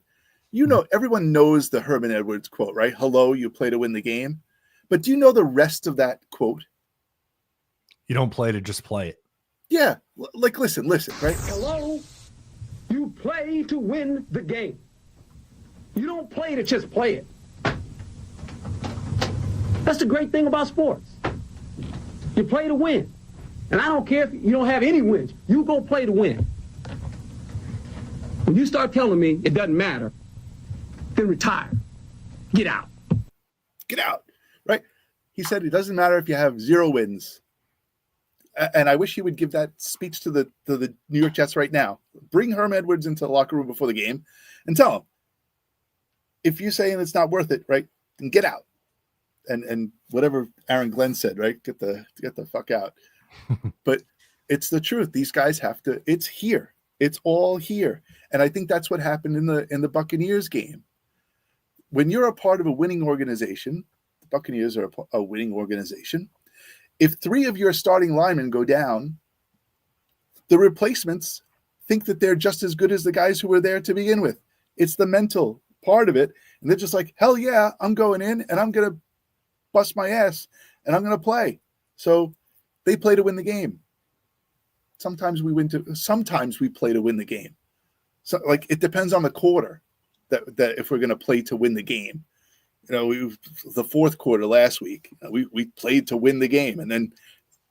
Everyone knows the Herman Edwards quote, right? Hello, you play to win the game. But do you know the rest of that quote? You don't play to just play it. Yeah. Like, listen, right? Hello, you play to win the game. You don't play to just play it. That's the great thing about sports. You play to win. And I don't care if you don't have any wins. You go play to win. When you start telling me it doesn't matter, then retire. Get out. Get out, right? He said it doesn't matter if you have 0 wins. And I wish he would give that speech to the New York Jets right now. Bring Herm Edwards into the locker room before the game and tell him, if you're saying it's not worth it, right, then get out. And whatever Aaron Glenn said, right, get the fuck out. But it's the truth. These guys have to. It's here. It's all here. And I think that's what happened in the Buccaneers game. When you're a part of a winning organization, the Buccaneers are a winning organization. If 3 of your starting linemen go down, the replacements think that they're just as good as the guys who were there to begin with. It's the mental part of it. And they're just like, hell yeah, I'm going in and I'm going to bust my ass and I'm going to play. So they play to win the game. Sometimes we play to win the game. So like, it depends on the quarter that if we're going to play to win the game. You know, the fourth quarter last week, we played to win the game. And then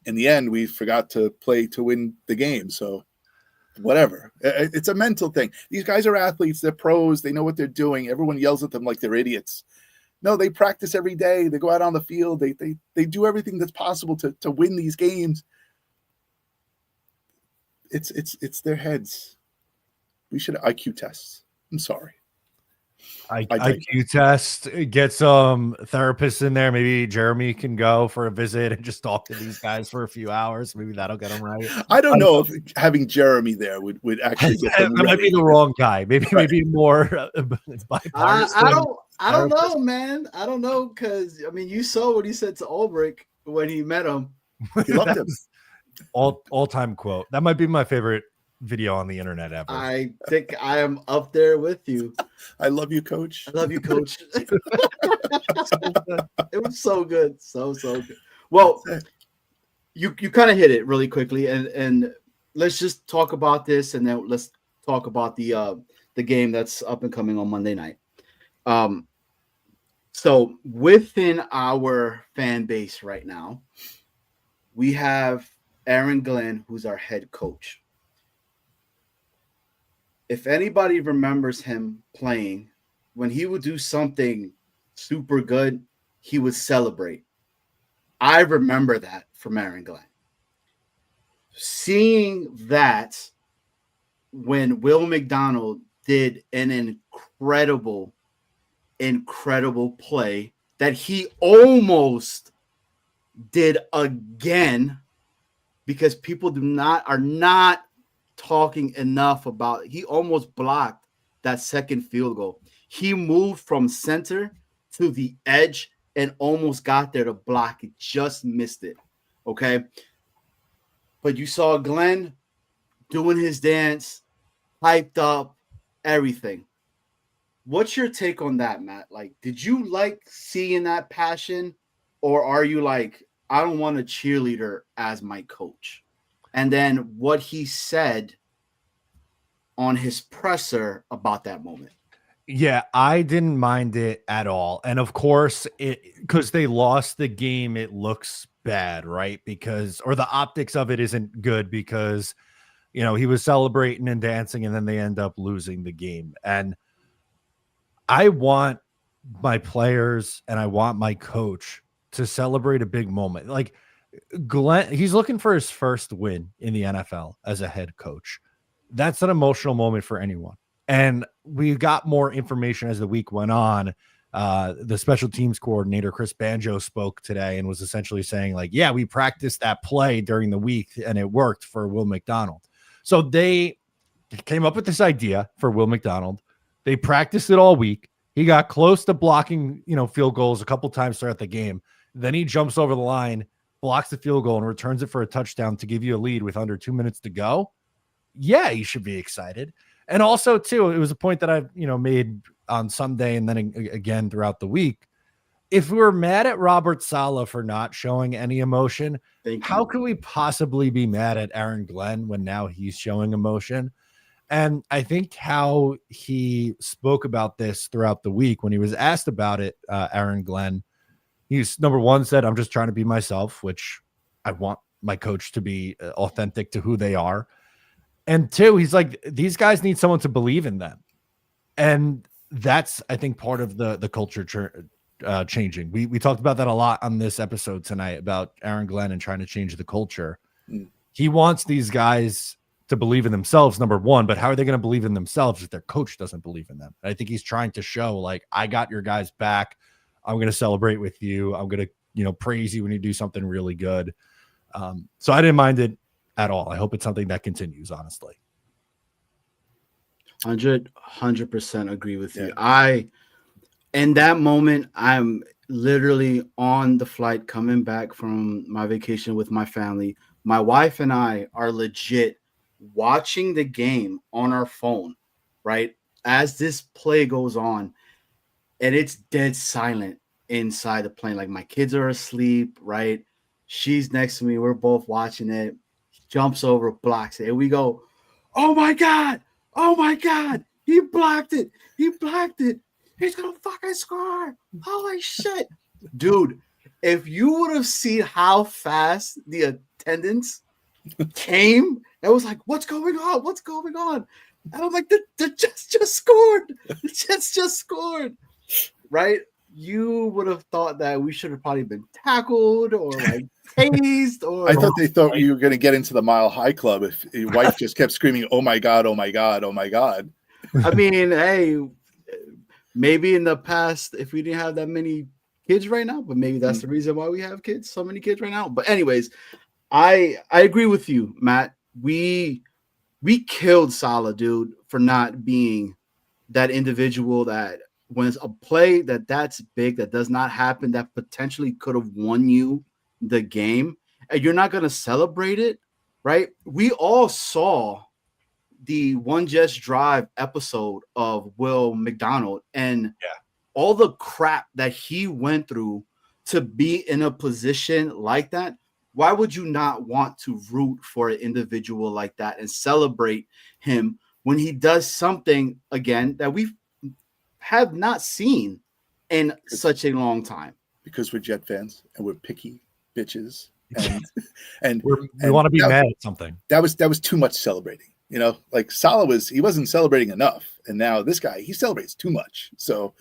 in the end, we forgot to play to win the game. So whatever. It's a mental thing. These guys are athletes. They're pros. They know what they're doing. Everyone yells at them like they're idiots. No, they practice every day. They go out on the field. They do everything that's possible to win these games. It's their heads. We should IQ tests. I'm sorry. IQ test, get some therapists in there. Maybe Jeremy can go for a visit and just talk to these guys for a few hours. Maybe that'll get them right. I don't know if having Jeremy there would actually get them that might be the wrong guy. Maybe more bipartisan. I don't know, man. I don't know, because I mean, you saw what he said to Ulbrich when he met him. He loved him. All-time quote. That might be my favorite video on the internet ever. I think I am up there with you. I love you, Coach. I love you, Coach. It was so good. So good. Well, you kind of hit it really quickly, and let's just talk about this, and then let's talk about the game that's up and coming on Monday night. So within our fan base right now, we have Aaron Glenn, who's our head coach. If anybody remembers him playing, when he would do something super good, he would celebrate. I remember that from Aaron Glenn. Seeing that when Will McDonald did an incredible play that he almost did again, because people are not talking enough about, he almost blocked that second field goal. He moved from center to the edge and almost got there to block it, just missed it. Okay. But you saw Glenn doing his dance, hyped up, everything. What's your take on that, Matt? Like, did you like seeing that passion, or are you like, I don't want a cheerleader as my coach? And then what he said on his presser about that moment. Yeah, I didn't mind it at all. And of course, because they lost the game, it looks bad, right? Or the optics of it isn't good because, you know, he was celebrating and dancing and then they end up losing the game. And I want my players and I want my coach to celebrate a big moment. Like Glenn, he's looking for his first win in the NFL as a head coach. That's an emotional moment for anyone. And we got more information as the week went on. The special teams coordinator, Chris Banjo, spoke today and was essentially saying, like, yeah, we practiced that play during the week and it worked for Will McDonald. So they came up with this idea for Will McDonald. They practiced it all week. He got close to blocking, field goals a couple times throughout the game. Then he jumps over the line, blocks the field goal, and returns it for a touchdown to give you a lead with under 2 minutes to go. Yeah, you should be excited. And also, too, it was a point that I've, made on Sunday and then again throughout the week. If we're mad at Robert Saleh for not showing any emotion, how can we possibly be mad at Aaron Glenn when now he's showing emotion? And I think how he spoke about this throughout the week when he was asked about it, Aaron Glenn, he's number one said, I'm just trying to be myself, which I want my coach to be authentic to who they are. And two, he's like, these guys need someone to believe in them. And that's, I think, part of the culture changing. We talked about that a lot on this episode tonight about Aaron Glenn and trying to change the culture. He wants these guys to believe in themselves, number one, but how are they going to believe in themselves if their coach doesn't believe in them? And I think he's trying to show, like, I got your guys back. I'm going to celebrate with you. I'm going to, praise you when you do something really good. So I didn't mind it at all. I hope it's something that continues, honestly. 100% agree with you. In that moment, I'm literally on the flight coming back from my vacation with my family. My wife and I are legit watching the game on our phone, right? As this play goes on, and it's dead silent inside the plane. Like, my kids are asleep, right? She's next to me. We're both watching it. He jumps over, blocks it. And we go, oh my God. Oh my God. He blocked it. He blocked it. He's going to fucking score. Holy shit. Dude, if you would have seen how fast the attendance came, it was like, what's going on? What's going on? And I'm like, the Jets just scored. The Jets just scored. Right? You would have thought that we should have probably been tackled or like tased. Or I thought they thought you were going to get into the Mile High Club if your wife just kept screaming, "Oh my God! Oh my God! Oh my God!" I mean, hey, maybe in the past, if we didn't have that many kids right now, but maybe that's the reason why we have kids, so many kids right now. But anyways, I agree with you, Matt. We killed Salah, dude, for not being that individual that when it's a play that's big, that does not happen, that potentially could have won you the game, and you're not going to celebrate it, right? We all saw the One Jets Drive episode of Will McDonald and all the crap that he went through to be in a position like that. Why would you not want to root for an individual like that and celebrate him when he does something, again, that we have not seen in such a long time? Because we're Jet fans and we're picky bitches, and we want to be mad at something. That was too much celebrating. Like Salah wasn't celebrating enough, and now this guy, he celebrates too much. So,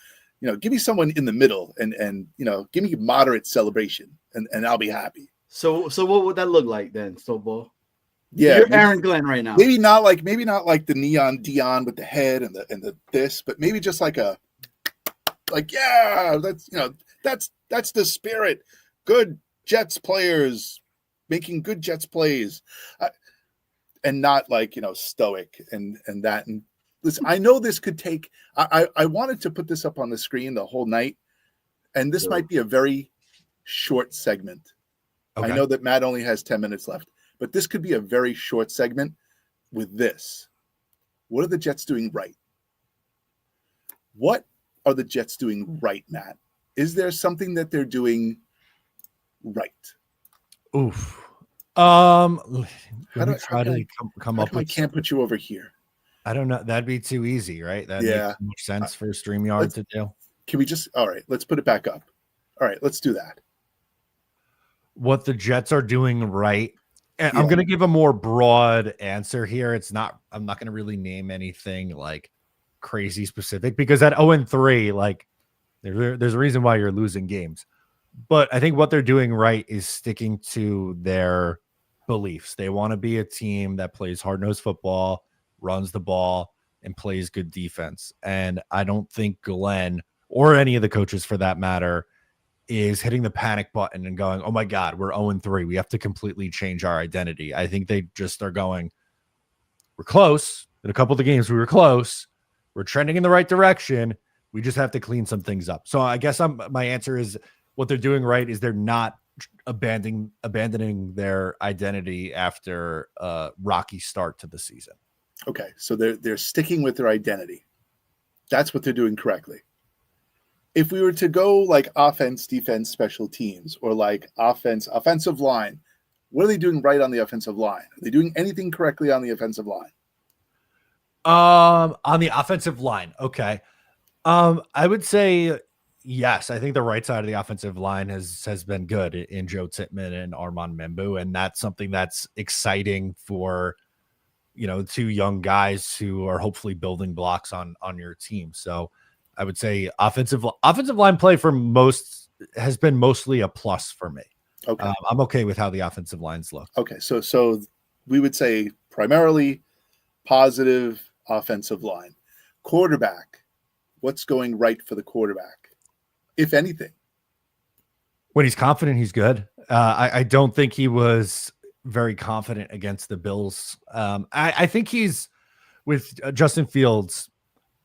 give me someone in the middle, and give me moderate celebration, and I'll be happy. So what would that look like then, Snowball? Yeah, you're Aaron Glenn right now. Maybe not like the neon Dion with the head and the this, but maybe just that's the spirit. Good Jets players making good Jets plays, and not stoic and that. And listen, I know this could take. I wanted to put this up on the screen the whole night, and this might be a very short segment. Okay. I know that Matt only has 10 minutes left, but this could be a very short segment with this. What are the Jets doing right? What are the Jets doing right, Matt? Is there something that they're doing right? Oof. Let me try to come up with. I can't put you over here. I don't know. That'd be too easy, right? That makes too much sense for StreamYard to do. Can we just? All right, let's put it back up. All right, let's do that. What the Jets are doing right. And I'm going to give a more broad answer here. I'm not going to really name anything like crazy specific, because at 0-3, like there's a reason why you're losing games. But I think what they're doing right is sticking to their beliefs. They want to be a team that plays hard-nosed football, runs the ball, and plays good defense. And I don't think Glenn, or any of the coaches for that matter, is hitting the panic button and going, oh my God, we're 0-3. We have to completely change our identity. I think they just are going, we're close. In a couple of the games, we were close. We're trending in the right direction. We just have to clean some things up. So I guess my answer is what they're doing right is they're not abandoning their identity after a rocky start to the season. Okay, so they're sticking with their identity. That's what they're doing correctly. If we were to go like offense, defense, special teams, or like offensive line, what are they doing right on the offensive line? Are they doing anything correctly on the offensive line? On the offensive line, okay. I would say yes. I think the right side of the offensive line has been good in Joe Tippmann and Armand Membu, and that's something that's exciting for two young guys who are hopefully building blocks on your team. So I would say offensive line play for most has been mostly a plus for me. Okay. I'm okay with how the offensive lines look. Okay. So we would say primarily positive offensive line. Quarterback, what's going right for the quarterback, if anything? When he's confident, he's good. I don't think he was very confident against the Bills. I think he's with Justin Fields.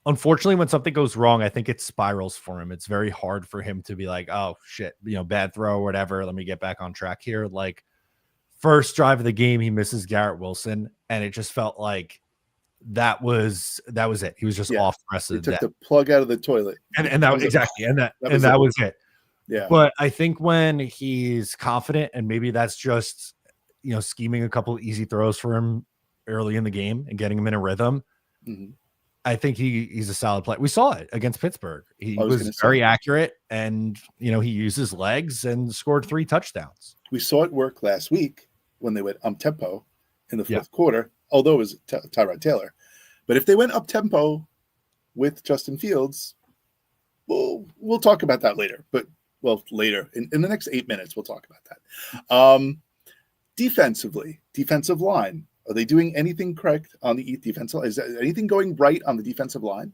Unfortunately, when something goes wrong, I think it spirals for him. It's very hard for him to be like, oh shit, bad throw or whatever. Let me get back on track here. Like first drive of the game, he misses Garrett Wilson, and it just felt like that was it. He was just off the rest of the day. Took the plug out of the toilet. And that was exactly. And that was it. Yeah. But I think when he's confident, and maybe that's just, scheming a couple of easy throws for him early in the game and getting him in a rhythm. Mm-hmm. I think he's a solid player. We saw it against Pittsburgh. He was very accurate, and he used his legs and scored 3 touchdowns. We saw it work last week when they went up tempo in the fourth quarter, although it was Tyrod Taylor. But if they went up tempo with Justin Fields, we'll talk about that later. But later in the next 8 minutes, we'll talk about that. Defensively, defensive line. Are they doing anything correct on the defensive line? Is there anything going right on the defensive line?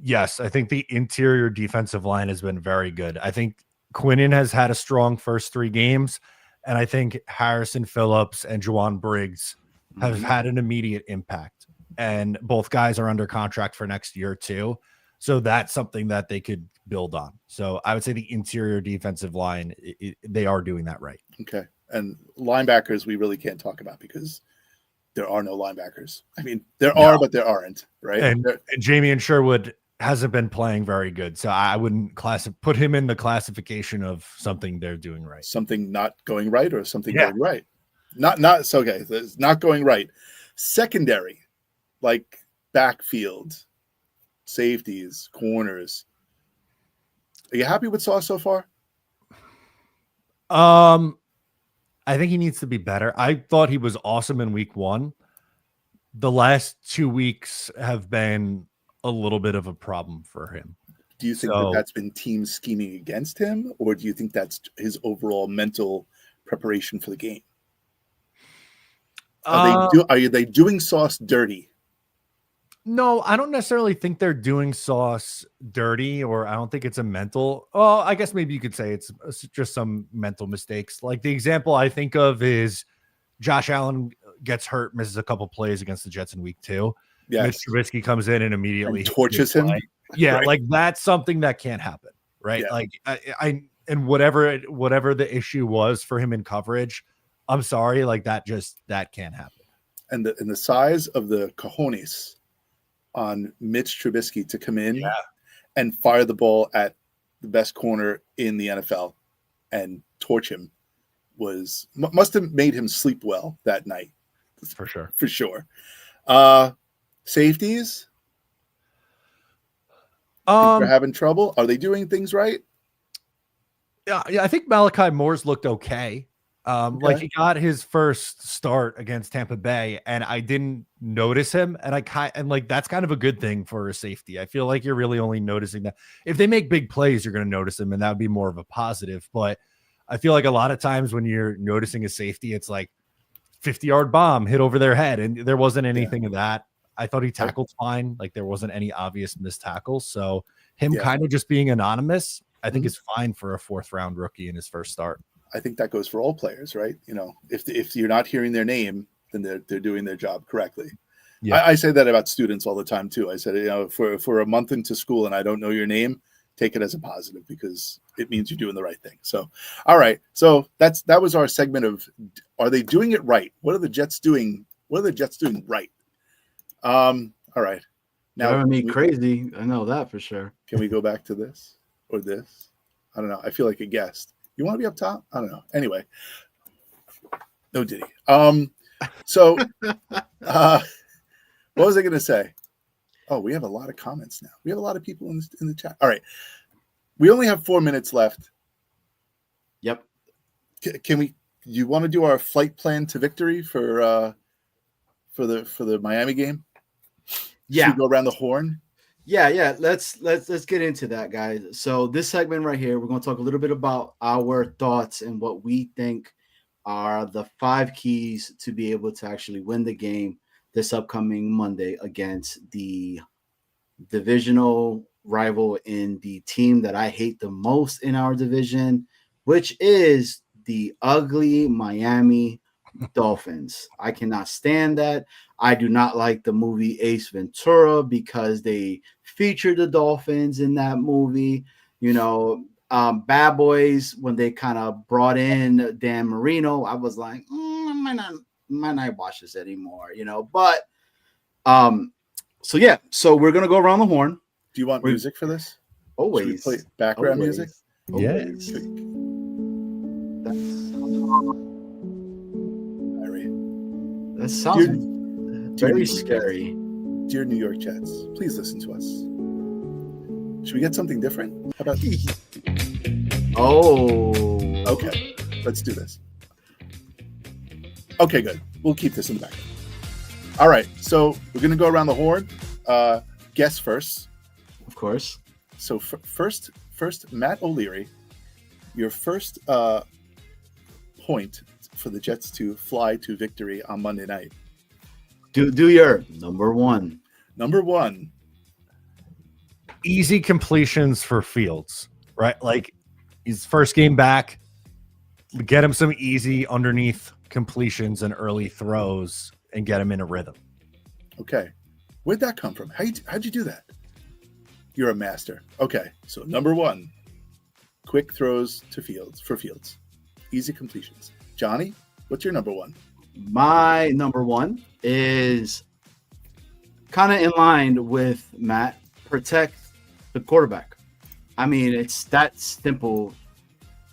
Yes, I think the interior defensive line has been very good. I think Quinnen has had a strong first 3 games, and I think Harrison Phillips and Juwan Briggs have had an immediate impact. And both guys are under contract for next year too. So that's something that they could build on. So I would say the interior defensive line, they are doing that right. Okay. And linebackers, we really can't talk about because there are no linebackers. I mean, there are, but there aren't, right? And Jamie Sherwood hasn't been playing very good. So I wouldn't put him in the classification of something they're doing right. Something not going right or something going right? So okay. It's not going right. Secondary, like backfield, safeties, corners. Are you happy with Sauce so far? I think he needs to be better. I thought he was awesome in week 1. The last 2 weeks have been a little bit of a problem for him. Do you think that's been teams scheming against him, or do you think that's his overall mental preparation for the game? Are they doing Sauce dirty? No, I don't necessarily think they're doing Sauce dirty, or I don't think it's a mental. Oh, I guess maybe you could say it's just some mental mistakes. Like the example I think of is Josh Allen gets hurt, misses a couple plays against the Jets in week 2. Yes. Mitch Trubisky comes in and immediately torches him. Yeah, right. Like that's something that can't happen, right? Yeah. Like I and whatever the issue was for him in coverage, I'm sorry, like that can't happen. And the size of the cojones on Mitch Trubisky to come in and fire the ball at the best corner in the NFL and torch him must have made him sleep well that night. For sure. For sure. Safeties? They're having trouble. Are they doing things right? Yeah, I think Malachi Moore's looked okay. Like he got his first start against Tampa Bay, and I didn't notice him, and that's kind of a good thing for a safety. I feel like you're really only noticing that if they make big plays, you're going to notice them, and that would be more of a positive. But I feel like a lot of times when you're noticing a safety, it's like 50-yard bomb hit over their head, and there wasn't anything of that. I thought he tackled fine, like there wasn't any obvious missed tackles. So him kind of just being anonymous, I think is fine for a 4th-round rookie in his first start. I think that goes for all players, right? If you're not hearing their name, then they're doing their job correctly. Yeah. I say that about students all the time too. I said, for a month into school and I don't know your name, take it as a positive because it means you're doing the right thing. So, all right. So that was our segment of, are they doing it right? What are the Jets doing? What are the Jets doing right? All right. Now driving me crazy. I know that for sure. Can we go back to this or this? I don't know. I feel like a guest. You want to be up top? I don't know. Anyway, no Diddy. So what was I going to say? Oh, we have a lot of comments now. We have a lot of people in the chat. All right. We only have 4 minutes left. Yep. You want to do our flight plan to victory for the Miami game? Yeah. Should we go around the horn? Yeah. Let's get into that, guys. So this segment right here, we're going to talk a little bit about our thoughts and what we think are the 5 keys to be able to actually win the game this upcoming Monday against the divisional rival in the team that I hate the most in our division, which is the ugly Miami Dolphins. I cannot stand that. I do not like the movie Ace Ventura because they featured the Dolphins in that movie. Bad Boys, when they kind of brought in Dan Marino, I was like, I might not watch this anymore, But so yeah, so we're gonna go around the horn. Do you want music for this? Always. Should we play background music? Always. Yeah. That sounds very scary. Dear New York Jets, please listen to us. Should we get something different? How about Oh. Okay, let's do this. Okay, good. We'll keep this in the back. All right, so we're going to go around the horn. Guess first. Of course. So first, Matt O'Leary, your first point for the Jets to fly to victory on Monday night. Do your number one. Number one. Easy completions for Fields, right? Like his first game back, get him some easy underneath completions and early throws and get him in a rhythm. Okay. Where'd that come from? How'd you do that? You're a master. Okay. So number one, quick throws to Fields. Easy completions. Johnny, what's your number one? My number one is kind of in line with Matt. Protect the quarterback. I mean, it's that simple.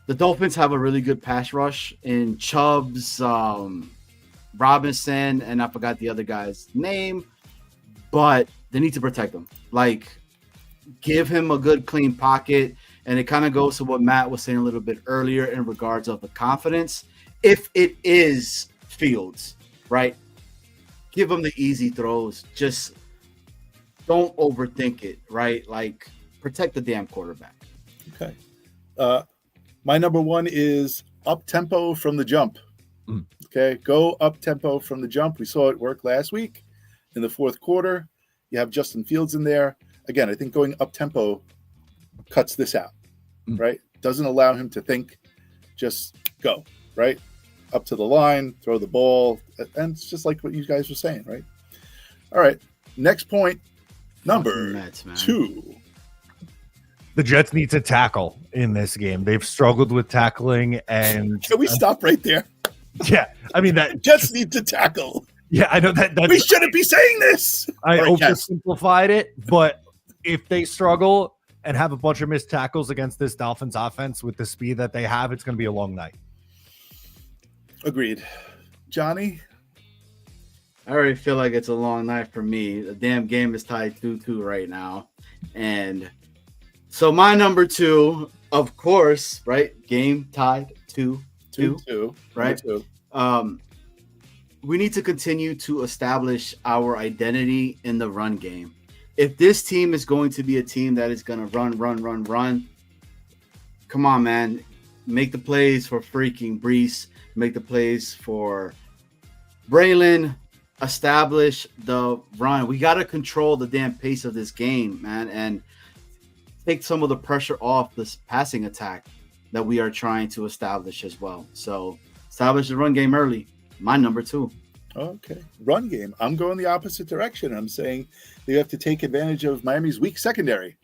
The Dolphins have a really good pass rush in Chubbs, Robinson, and I forgot the other guy's name, but they need to protect him. Like, give him a good, clean pocket, and it kind of goes to what Matt was saying a little bit earlier in regards of the confidence. If it is Fields, right, give him the easy throws. Just don't overthink it, right? Like, protect the damn quarterback. Okay. My number one is up tempo from the jump. Okay, go up tempo from the jump. We saw it work last week in the fourth quarter. You have Justin Fields in there. Again, I think going up tempo cuts this out, right? Doesn't allow him to think, just go, right? Up to the line, throw the ball. And it's just like what you guys were saying, right? All right, next point, number two. The Jets need to tackle in this game. They've struggled with tackling, and can we stop right there? Yeah, I mean that Jets need to tackle. Yeah, I know that. We shouldn't be saying this. I oversimplified it, but if they struggle and have a bunch of missed tackles against this Dolphins offense with the speed that they have, it's going to be a long night. Agreed. Johnny? I already feel like it's a long night for me. The damn game is tied 2-2 right now. And so my number two, of course, right? Game tied 2-2, right? 2-2. We need to continue to establish our identity in the run game. If this team is going to be a team that is going to run, come on, man. Make the plays for freaking Brees. Make the plays for Braylon. Establish the run. We got to control the damn pace of this game, man, and take some of the pressure off this passing attack that we are trying to establish as well. So establish the run game early. My number two. Okay. Run game. I'm going the opposite direction. I'm saying they have to take advantage of Miami's weak secondary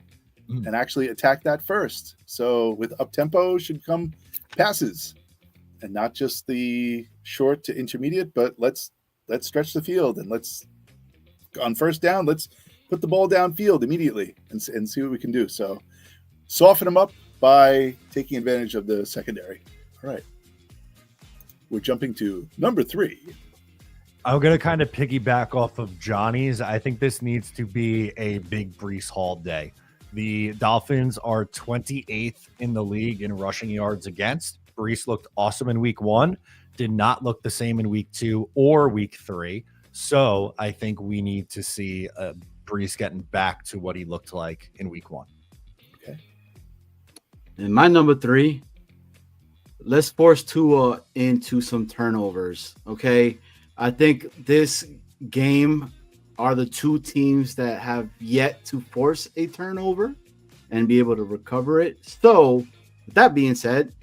and actually attack that first. So with up tempo should come passes and not just the short to intermediate, but let's stretch the field and let's on first down, let's put the ball downfield immediately and see what we can do. So soften them up by taking advantage of the secondary. All right. We're jumping to number three. I'm going to kind of piggyback off of Johnny's. I think this needs to be a big Brees Hall day. The Dolphins are 28th in the league in rushing yards against. Brees looked awesome in week 1, did not look the same in week 2 or week 3. So I think we need to see a Brees getting back to what he looked like in week 1. Okay. And my number 3, let's force Tua into some turnovers. Okay. I think this game are the two teams that have yet to force a turnover and be able to recover it. So, with that being said,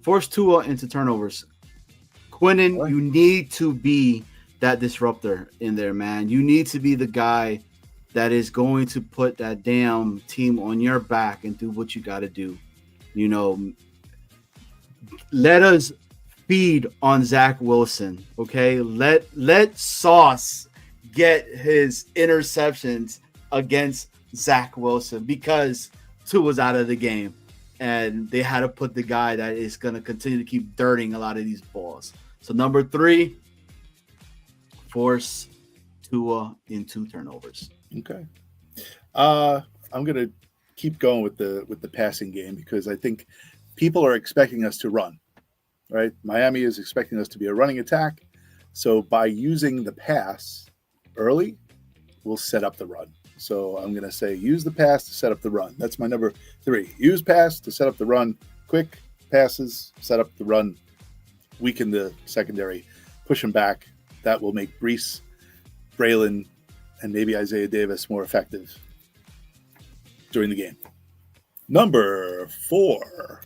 force Tua into turnovers. Quinnen, you need to be that disruptor in there, man. You need to be the guy that is going to put that damn team on your back and do what you got to do. You know, let us feed on Zach Wilson, okay? Let Sauce get his interceptions against Zach Wilson because Tua's out of the game, and they had to put the guy that is going to continue to keep dirting a lot of these balls. So number 3, force Tua into turnovers. Okay. I'm gonna keep going with the passing game because I think people are expecting us to run. Right? Miami is expecting us to be a running attack. So by using the pass early, we'll set up the run. So I'm going to say use the pass to set up the run. That's my number 3. Use pass to set up the run. Quick passes, set up the run. Weaken the secondary. Push them back. That will make Brees, Braylon, and maybe Isaiah Davis more effective during the game. Number 4.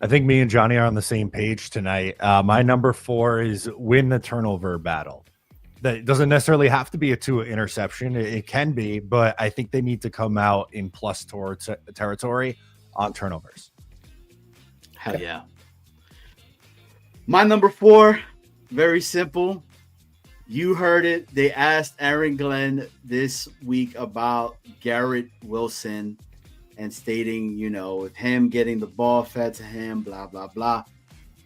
I think me and Johnny are on the same page tonight. My number 4 is win the turnover battle. That doesn't necessarily have to be a Tua interception. It can be, but I think they need to come out in plus territory on turnovers. Hell yeah. My number 4, very simple. You heard it. They asked Aaron Glenn this week about Garrett Wilson and stating, you know, with him getting the ball fed to him, blah, blah, blah.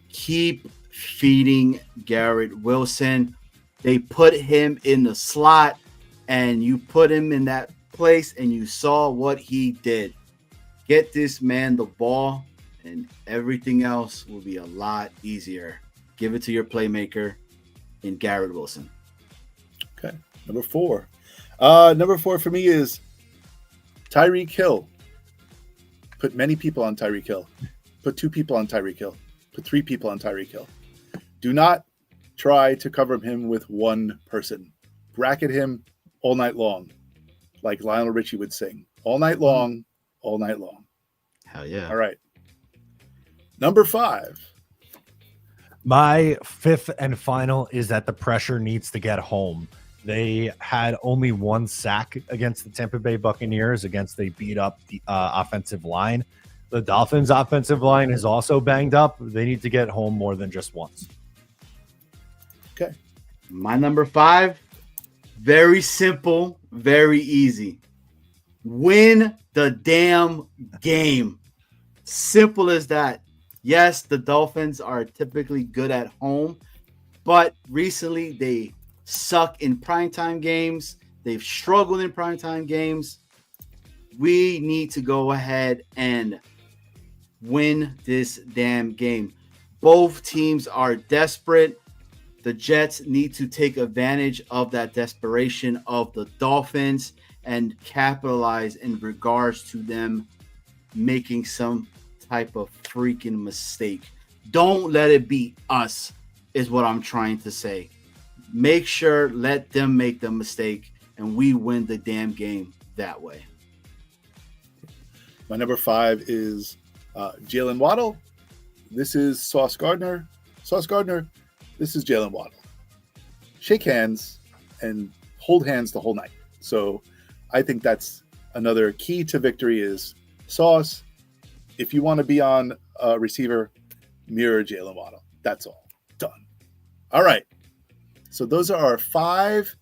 Keep feeding Garrett Wilson. They put him in the slot, and you put him in that place, and you saw what he did. Get this man the ball, and everything else will be a lot easier. Give it to your playmaker in Garrett Wilson. Okay. Number 4. Number 4 for me is Tyreek Hill. Put many people on Tyreek Hill. Put 2 people on Tyreek Hill. Put 3 people on Tyreek Hill. Do not try to cover him with one person. Bracket him all night long, like Lionel Richie would sing. All night long, all night long. Hell yeah. All right. Number 5. My 5th and final is that the pressure needs to get home. They had only 1 sack against the Tampa Bay Buccaneers against a beat-up offensive line. The Dolphins' offensive line is also banged up. They need to get home more than just once. Okay. My number 5, very simple, very easy. Win the damn game. Simple as that. Yes, the Dolphins are typically good at home, but recently they suck in primetime games. They've struggled in primetime games. We need to go ahead and win this damn game. Both teams are desperate. The Jets need to take advantage of that desperation of the Dolphins and capitalize in regards to them making some type of freaking mistake. Don't let it be us, is what I'm trying to say. Make sure, let them make the mistake, and we win the damn game that way. My number 5 is Jalen Waddle. This is Sauce Gardner. Sauce Gardner, this is Jalen Waddle. Shake hands and hold hands the whole night. So I think that's another key to victory is Sauce. If you want to be on a receiver, mirror Jalen Waddle. That's all. Done. All right. So those are our 5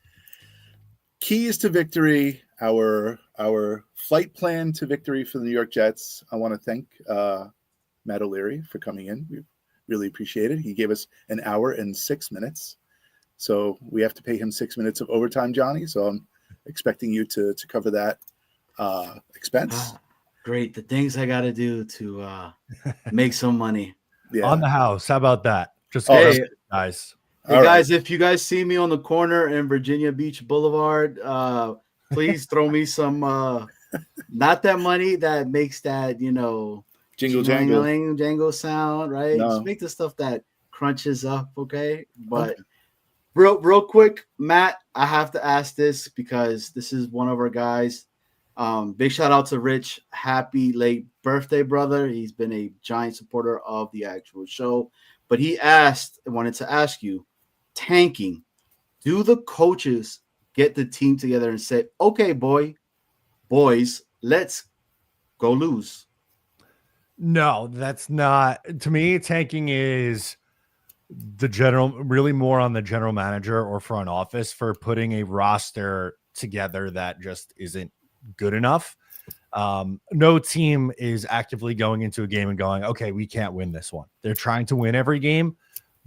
keys to victory, our flight plan to victory for the New York Jets. I want to thank Matt O'Leary for coming in. We really appreciate it. He gave us an hour and 6 minutes. So we have to pay him 6 minutes of overtime, Johnny. So I'm expecting you to cover that expense. Great. The things I got to do to make some money. Yeah. On the house. How about that? Just Hey, guys. Hey All guys, right. if you guys see me on the corner in Virginia Beach Boulevard, Please throw me some not that money that makes that, Jingle jangle. jangle sound, right? No. Just make the stuff that crunches up, okay? But Okay. real quick, Matt, I have to ask this because this is one of our guys. Big shout out to Rich. Happy late birthday, brother. He's been a giant supporter of the actual show. But he wanted to ask you, tanking, do the coaches get the team together and say, okay, boys, let's go lose? No, that's not. To me, tanking is really more on the general manager or front office for putting a roster together that just isn't good enough. No team is actively going into a game and going, okay, we can't win this one. They're trying to win every game,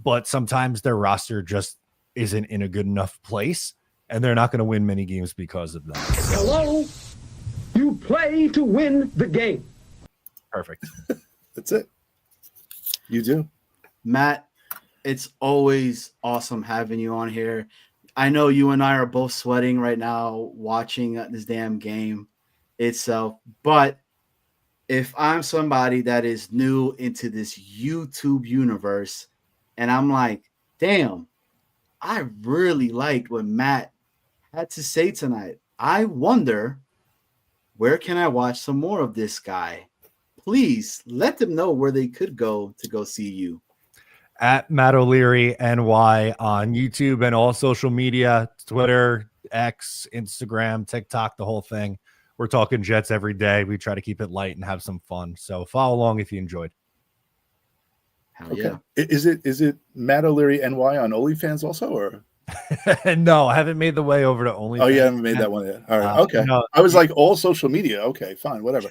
but sometimes their roster just isn't in a good enough place, and they're not going to win many games because of that. So, Hello? You play to win the game. perfect. That's it. You do. Matt, it's always awesome having you on here. I know you and I are both sweating right now watching this damn game itself. But if I'm somebody that is new into this YouTube universe and I'm like, damn, I really liked what Matt had to say tonight. I wonder, where can I watch some more of this guy? Please let them know where they could go to go see you. At Matt O'Leary NY on YouTube and all social media, Twitter, X, Instagram, TikTok, the whole thing. We're talking Jets every day. We try to keep it light and have some fun. So follow along if you enjoyed. Hell Okay. yeah. Is it Matt O'Leary NY on OnlyFans also, or? No, I haven't made the way over to OnlyFans. Oh, you haven't made that one yet. All right. Okay. No. I was like, all social media. Okay, fine, whatever.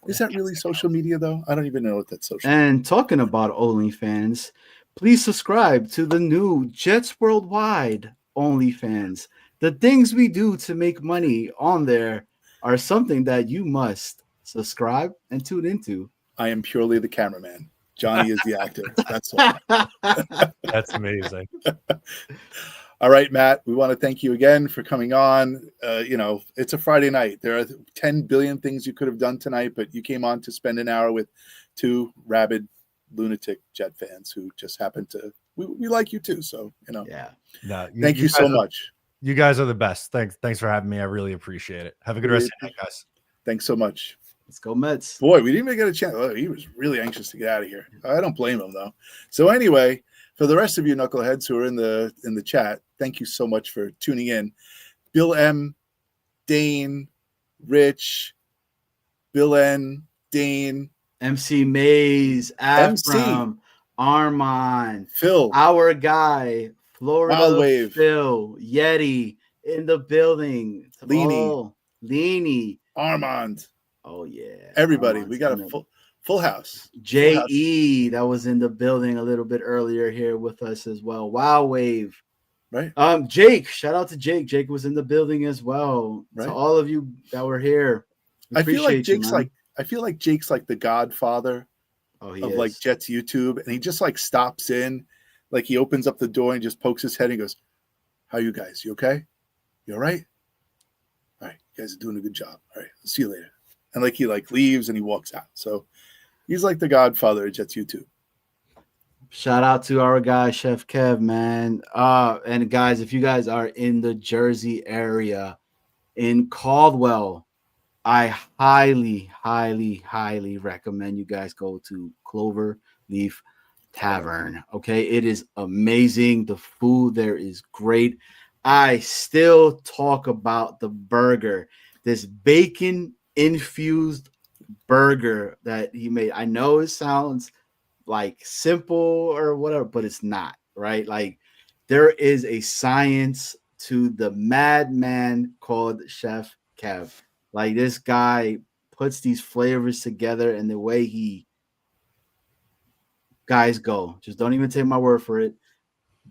Is that really social media though? I don't even know what that's social. And talking about OnlyFans, please subscribe to the new Jets Worldwide OnlyFans. The things we do to make money on there are something that you must subscribe and tune into. I am purely the cameraman. Johnny is the actor. That's all. That's amazing. All right, Matt, we want to thank you again for coming on. It's a Friday night. There are 10 billion things you could have done tonight, but you came on to spend an hour with two rabid lunatic Jet fans who just happen to, we like you too. So, Yeah. No, thank you so much. You guys are the best. Thanks for having me. I really appreciate it. Have a good rest of the night, guys. Thanks so much. Let's go Mets. Boy, we didn't even get a chance. Oh, he was really anxious to get out of here. I don't blame him though. So anyway, for the rest of you knuckleheads who are in the chat, thank you so much for tuning in. Bill M, Dane, Rich, Bill N, Dane, MC Mays, Afram, Armand, Phil, our guy, Florida Wild Wave, Phil, Yeti in the building. Leany, Armand. Oh yeah, Everybody. Armand's We got a full house. JE that was in the building a little bit earlier here with us as well. Wow Wave. Right. Jake, shout out to Jake. Jake was in the building as well. Right. To all of you that were here. I feel like Jake's like the godfather of like Jets YouTube, and he just like stops in, like he opens up the door and just pokes his head and goes, "How you guys? You okay? You all right? All right, you guys are doing a good job. All right, I'll see you later." And like he like leaves and he walks out. So he's like the godfather of Jets YouTube. Shout out to our guy Chef Kev, man. And guys, if you guys are in the Jersey area, in Caldwell, I highly, highly, highly recommend you guys go to Clover Leaf Tavern. Okay, it is amazing. The food there is great. I still talk about the burger, this bacon infused burger that he made. I know it sounds like simple or whatever, but it's not, right? Like there is a science to the madman called Chef Kev. Like this guy puts these flavors together, and the way guys go, just don't even take my word for it.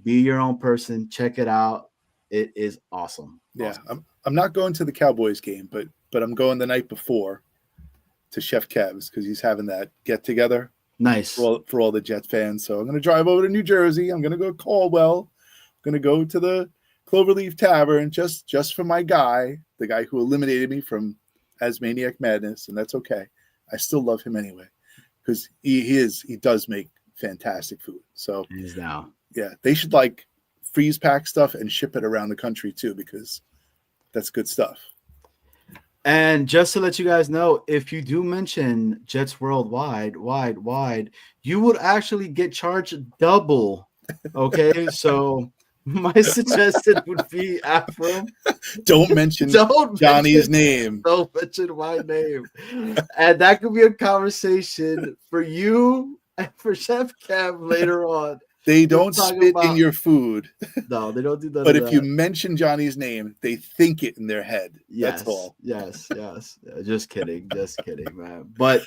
Be your own person. Check it out. It is awesome. Yeah, I'm not going to the Cowboys game, but I'm going the night before to Chef Kev's because he's having that get together. Nice for all the Jets fans. So I'm going to drive over to New Jersey. I'm going to go to Caldwell. I'm going to go to the Cloverleaf Tavern just for my guy the guy who eliminated me from Asmaniac Madness, and that's okay. I still love him anyway because he does make fantastic food. So He's now. yeah, they should like freeze pack stuff and ship it around the country too, because that's good stuff. And just to let you guys know, if you do mention Jets Worldwide, you would actually get charged double. Okay, so my suggestion would be Afro. Don't mention Johnny's name. Don't mention my name. And that could be a conversation for you and for Chef Cam later on. They don't spit in your food. No, they don't do that. But if you mention Johnny's name, they think it in their head. Yes, that's all. Yes. Just kidding, man. But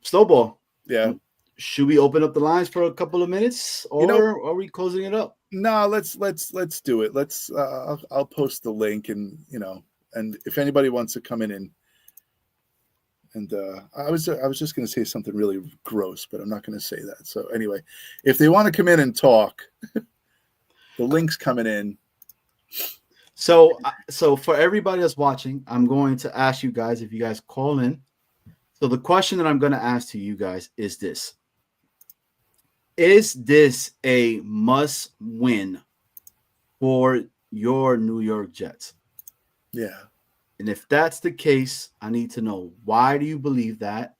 Snowball. Yeah. Should we open up the lines for a couple of minutes, or are we closing it up? No, let's do it. Let's I'll post the link, and and if anybody wants to come in and I was just going to say something really gross, but I'm not going to say that. So anyway, if they want to come in and talk, the link's coming in. So for everybody that's watching, I'm going to ask you guys if you guys call in. So the question that I'm going to ask to you guys is this: is this a must win for your New York Jets? Yeah. And if that's the case, I need to know, why do you believe that?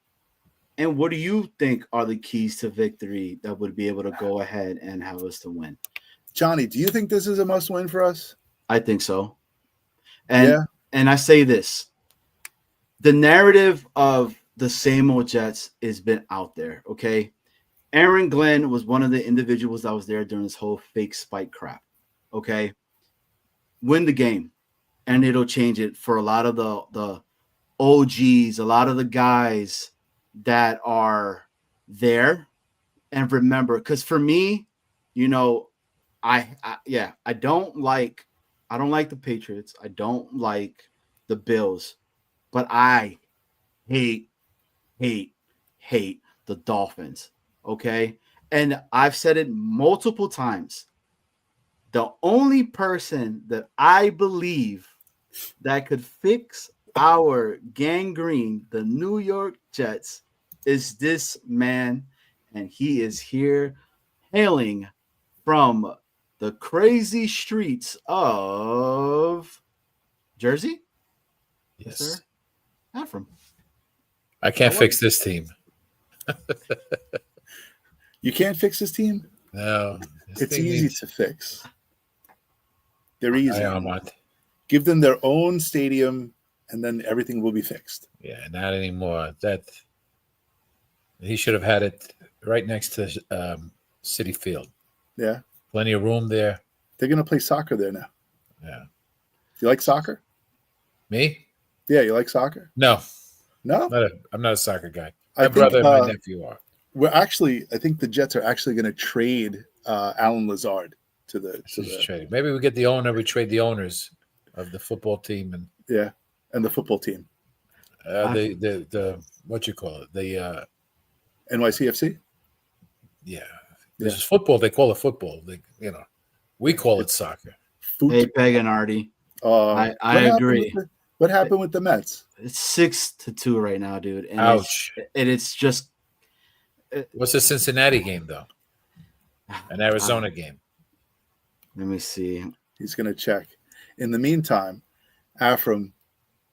And what do you think are the keys to victory that would be able to go ahead and have us to win? Johnny, do you think this is a must win for us? I think so. And I say this: the narrative of the same old Jets has been out there. Okay. Aaron Glenn was one of the individuals that was there during this whole fake spike crap. Okay. Win the game, and it'll change it for a lot of the OGs, a lot of the guys that are there. And remember, because for me, I don't like the Patriots. I don't like the Bills, but I hate the Dolphins. Okay. And I've said it multiple times. The only person that I believe that could fix our gangrene, the New York Jets, is this man. And he is here hailing from the crazy streets of Jersey. Yes, sir. Afram. I can't fix this team. You can't fix this team? No. It's easy to fix. They're easy. Give them their own stadium, and then everything will be fixed. Yeah, not anymore. That he should have had it right next to Citi Field. Yeah. Plenty of room there. They're going to play soccer there now. Yeah. Do you like soccer? Me? Yeah, you like soccer? No. No? I'm not a soccer guy. My brother and my nephew are. I think the Jets are actually going to trade Alan Lazard to the trade. Maybe we get the owner. We trade the owners of the football team and the football team. The what you call it? The NYCFC. Yeah, this is football. They call it football. We call it soccer. Hey, Peg and Artie. I agree. What happened with the Mets? It's 6-2 right now, dude. And ouch! It's just. What's the Cincinnati game though? An Arizona game. Let me see. He's going to check. In the meantime, Afram,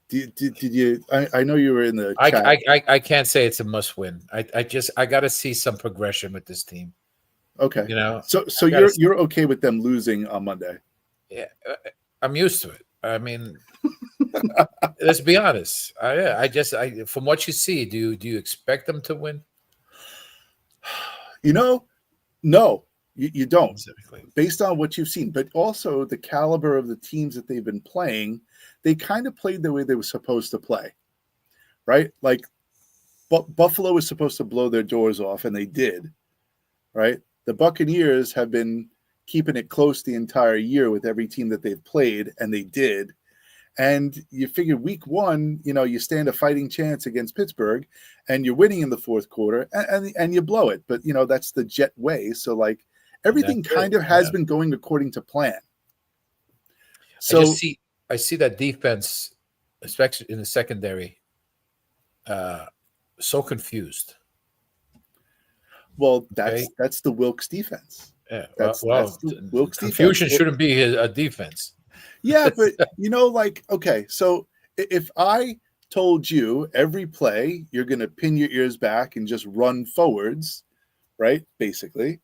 did you? I know you were in the chat. I can't say it's a must win. I got to see some progression with this team. Okay. So you're okay with them losing on Monday? Yeah, I'm used to it. I mean, let's be honest. From what you see, do you expect them to win? No, you don't. Specifically. Based on what you've seen, but also the caliber of the teams that they've been playing, they kind of played the way they were supposed to play, right? Like Buffalo was supposed to blow their doors off, and they did, right? The Buccaneers have been keeping it close the entire year with every team that they've played, and they did. And you figure week one, you stand a fighting chance against Pittsburgh, and you're winning in the fourth quarter, and you blow it. But that's the Jet way. So everything kind of has been going according to plan. So I see that defense, especially in the secondary, so confused. Well, Okay? that's the Wilkes defense. Yeah. That's the Wilkes Confusion defense. shouldn't be a defense. Yeah, but like, okay, so if I told you every play you're going to pin your ears back and just run forwards, right? Basically,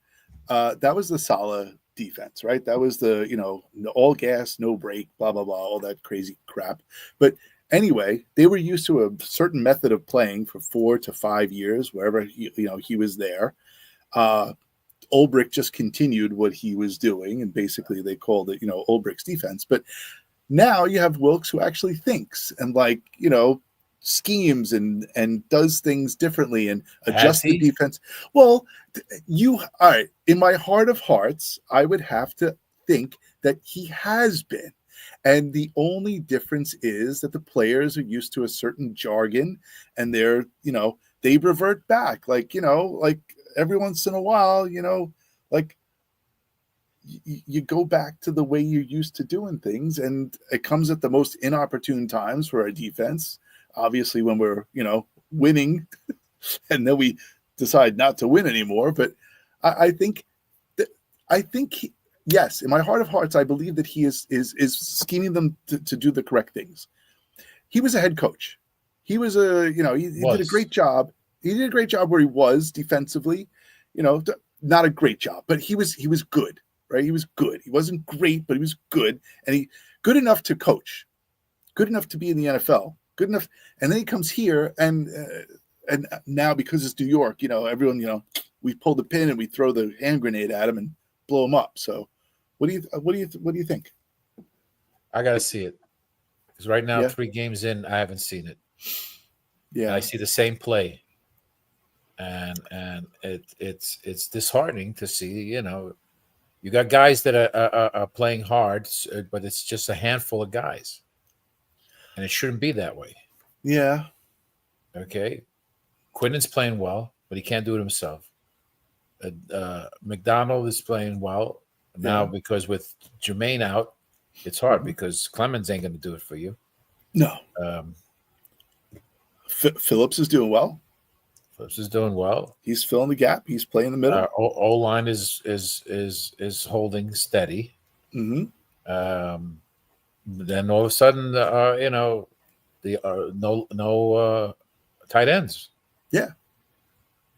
that was the Saleh defense, right? That was the, all gas, no brake, blah, blah, blah, all that crazy crap. But anyway, they were used to a certain method of playing for 4 to 5 years, wherever he was there. Ulbrich just continued what he was doing, and basically they called it, Ulbrich's defense. But now you have Wilkes who actually thinks and schemes and does things differently and adjusts the defense. Well, all right. In my heart of hearts, I would have to think that he has been. And the only difference is that the players are used to a certain jargon and they revert back. Like every once in a while, you go back to the way you're used to doing things, and it comes at the most inopportune times for our defense. Obviously, when we're winning, and then we decide not to win anymore. But I think yes, in my heart of hearts, I believe that he is scheming them to do the correct things. He was a head coach. He was he did a great job. He did a great job where he was defensively. Not a great job, but he was good. Right, he was good. He wasn't great, but he was good, and he good enough to coach, good enough to be in the NFL, good enough. And then he comes here, and now because it's New York, everyone, we pull the pin and we throw the hand grenade at him and blow him up. So, what do you think? I got to see it because right now, 3 games in, I haven't seen it. Yeah, and I see the same play, and it's disheartening to see. You got guys that are playing hard, but it's just a handful of guys. And it shouldn't be that way. Yeah. Okay. Quinnen's playing well, but he can't do it himself. McDonald is playing well now because with Jermaine out, it's hard because Clemens ain't going to do it for you. No. Phillips is doing well. Phillips is doing well. He's filling the gap. He's playing the middle. O-line is holding steady. Mm-hmm. Then all of a sudden, no tight ends. Yeah.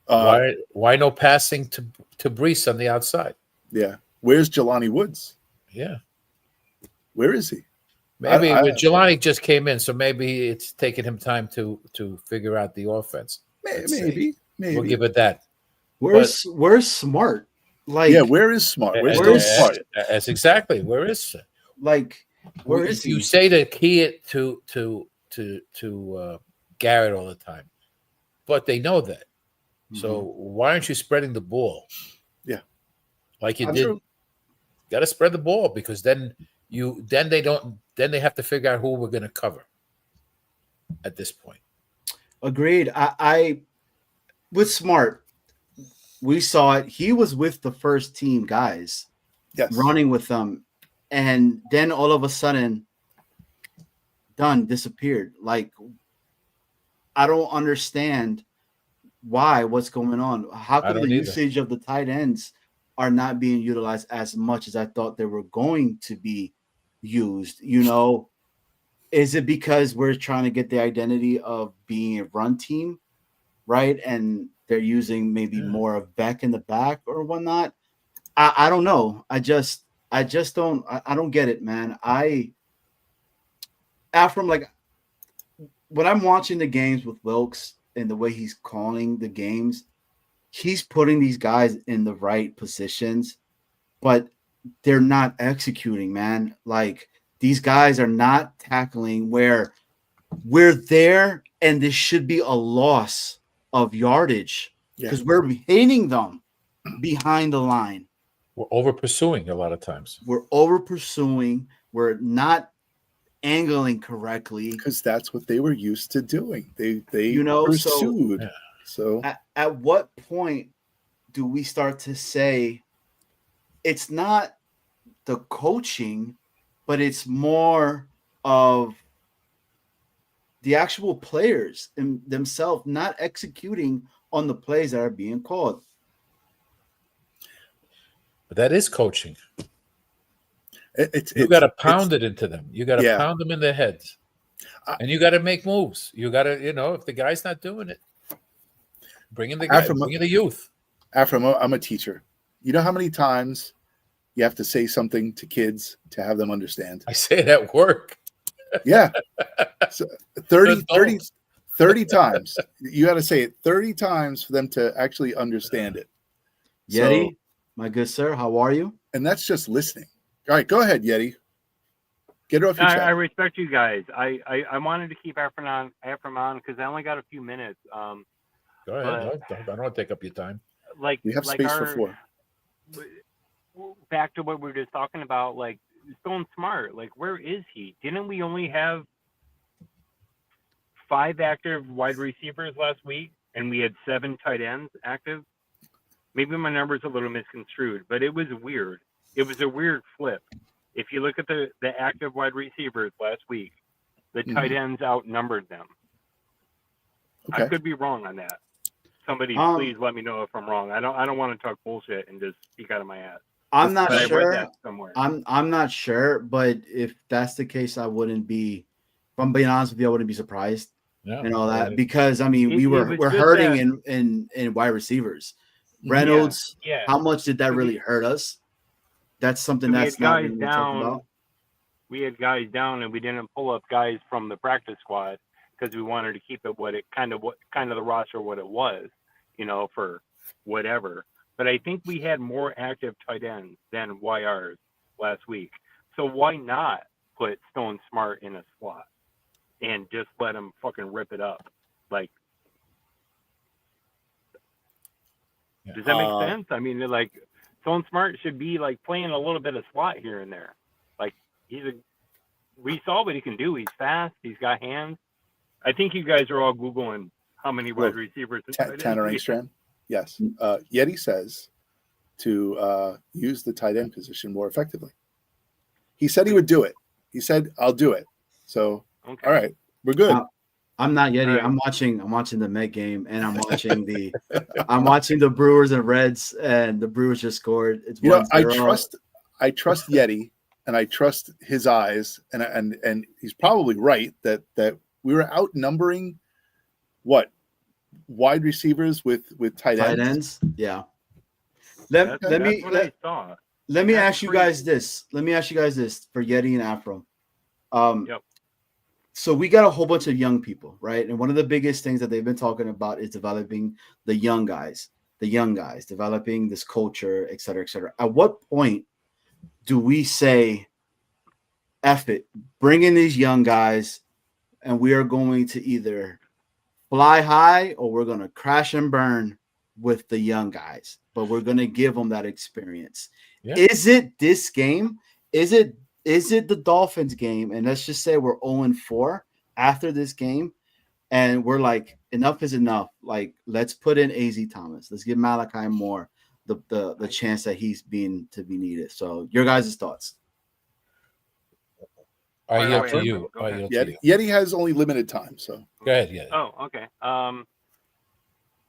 Why no passing to Brees on the outside? Yeah. Where's Jelani Woods? Yeah. Where is he? Maybe Jelani just came in, so maybe it's taking him time to figure out the offense. Maybe we'll give it that. Where's Smart? Where is Smart? Where's Smart? That's exactly where is where is he? You say to key it to Garrett all the time, but they know that. Mm-hmm. So why aren't you spreading the ball? Yeah, like you did. Got to spread the ball because then they have to figure out who we're going to cover at this point. Agreed. I with Smart, we saw it. He was with the first team guys, running with them, and then all of a sudden, disappeared. I don't understand what's going on. How come the usage of the tight ends are not being utilized as much as I thought they were going to be used? Is it because we're trying to get the identity of being a run team, right? And they're using maybe more of Beck in the back or whatnot. I don't know. I just don't get it, man. When I'm watching the games with Wilkes and the way he's calling the games, he's putting these guys in the right positions, but they're not executing, man. These guys are not tackling where we're there, and this should be a loss of yardage because we're hitting them behind the line. We're over pursuing a lot of times. We're over pursuing. We're not angling correctly because that's what they were used to doing. They pursued. So at what point do we start to say it's not the coaching, but it's more of the actual players themselves not executing on the plays that are being called. But that is coaching. You got to pound it into them. You got to Yeah. pound them in their heads. And you got to make moves. You got to, if the guy's not doing it, bring in the guy, bring in the youth. I'm a teacher. You know how many times you have to say something to kids to have them understand? I say it at work. Yeah. So 30 times. You got to say it 30 times for them to actually understand it. Yeti, So, my good sir, how are you? and that's just listening. All right, go ahead, Yeti. Get it off your chest. I respect you guys. I wanted to keep Ephraim on because I only got a few minutes. Go ahead. I don't want to take up your time. Like We have like space for 4. Back to what we were just talking about, like Stone Smart. Like, where is he? Didn't we only have 5 active wide receivers last week, and we had 7 tight ends active? Maybe my number's a little misconstrued, but it was weird. It was a weird flip. If you look at the active wide receivers last week, the tight ends outnumbered them. Okay. I could be wrong on that. Somebody please let me know if I'm wrong. I don't want to talk bullshit and just speak out of my ass. I'm not But sure. I read that somewhere. I'm not sure, but if that's the case, I wouldn't be. If I'm being honest with you, I wouldn't be surprised and all that because I mean we're hurting in wide receivers. Reynolds, how much did that really hurt us? That's something that's not really talked about. We had guys down, and we didn't pull up guys from the practice squad because we wanted to keep it what the roster what it was, for whatever. But I think we had more active tight ends than YRs last week. So why not put Stone Smart in a slot and just let him fucking rip it up? Like, does that make sense? I mean, like, Stone Smart should be like playing a little bit of slot here and there. Like, we saw what he can do. He's fast. He's got hands. I think you guys are all Googling how many wide receivers. Tanner Engstrand. Yes. Yeti says to use the tight end position more effectively. He said he would do it. He said, I'll do it. So, all right, we're good. I'm not Yeti. Right. I'm watching the Met game, and I'm watching the Brewers and Reds, and the Brewers just scored. It's I trust Yeti, and I trust his eyes, and he's probably right that we were outnumbering wide receivers with tight ends. Yeah. Let me ask you guys this. Let me ask you guys this for Yeti and Afro. Yep. So we got a whole bunch of young people, right? And one of the biggest things that they've been talking about is developing the young guys, developing this culture, et cetera, et cetera. At what point do we say, F it, bring in these young guys, and we are going to either fly high or we're going to crash and burn with the young guys, but we're going to give them that experience. Yeah. Is it this game? Is it the Dolphins game? And let's just say we're 0-4 after this game, and we're like, enough is enough. Like, let's put in AZ Thomas. Let's give Malachi Moore the chance that he's being to be needed. So your guys' thoughts. I yield to you. Yeti has only limited time, so go ahead, Yeti. Oh, okay.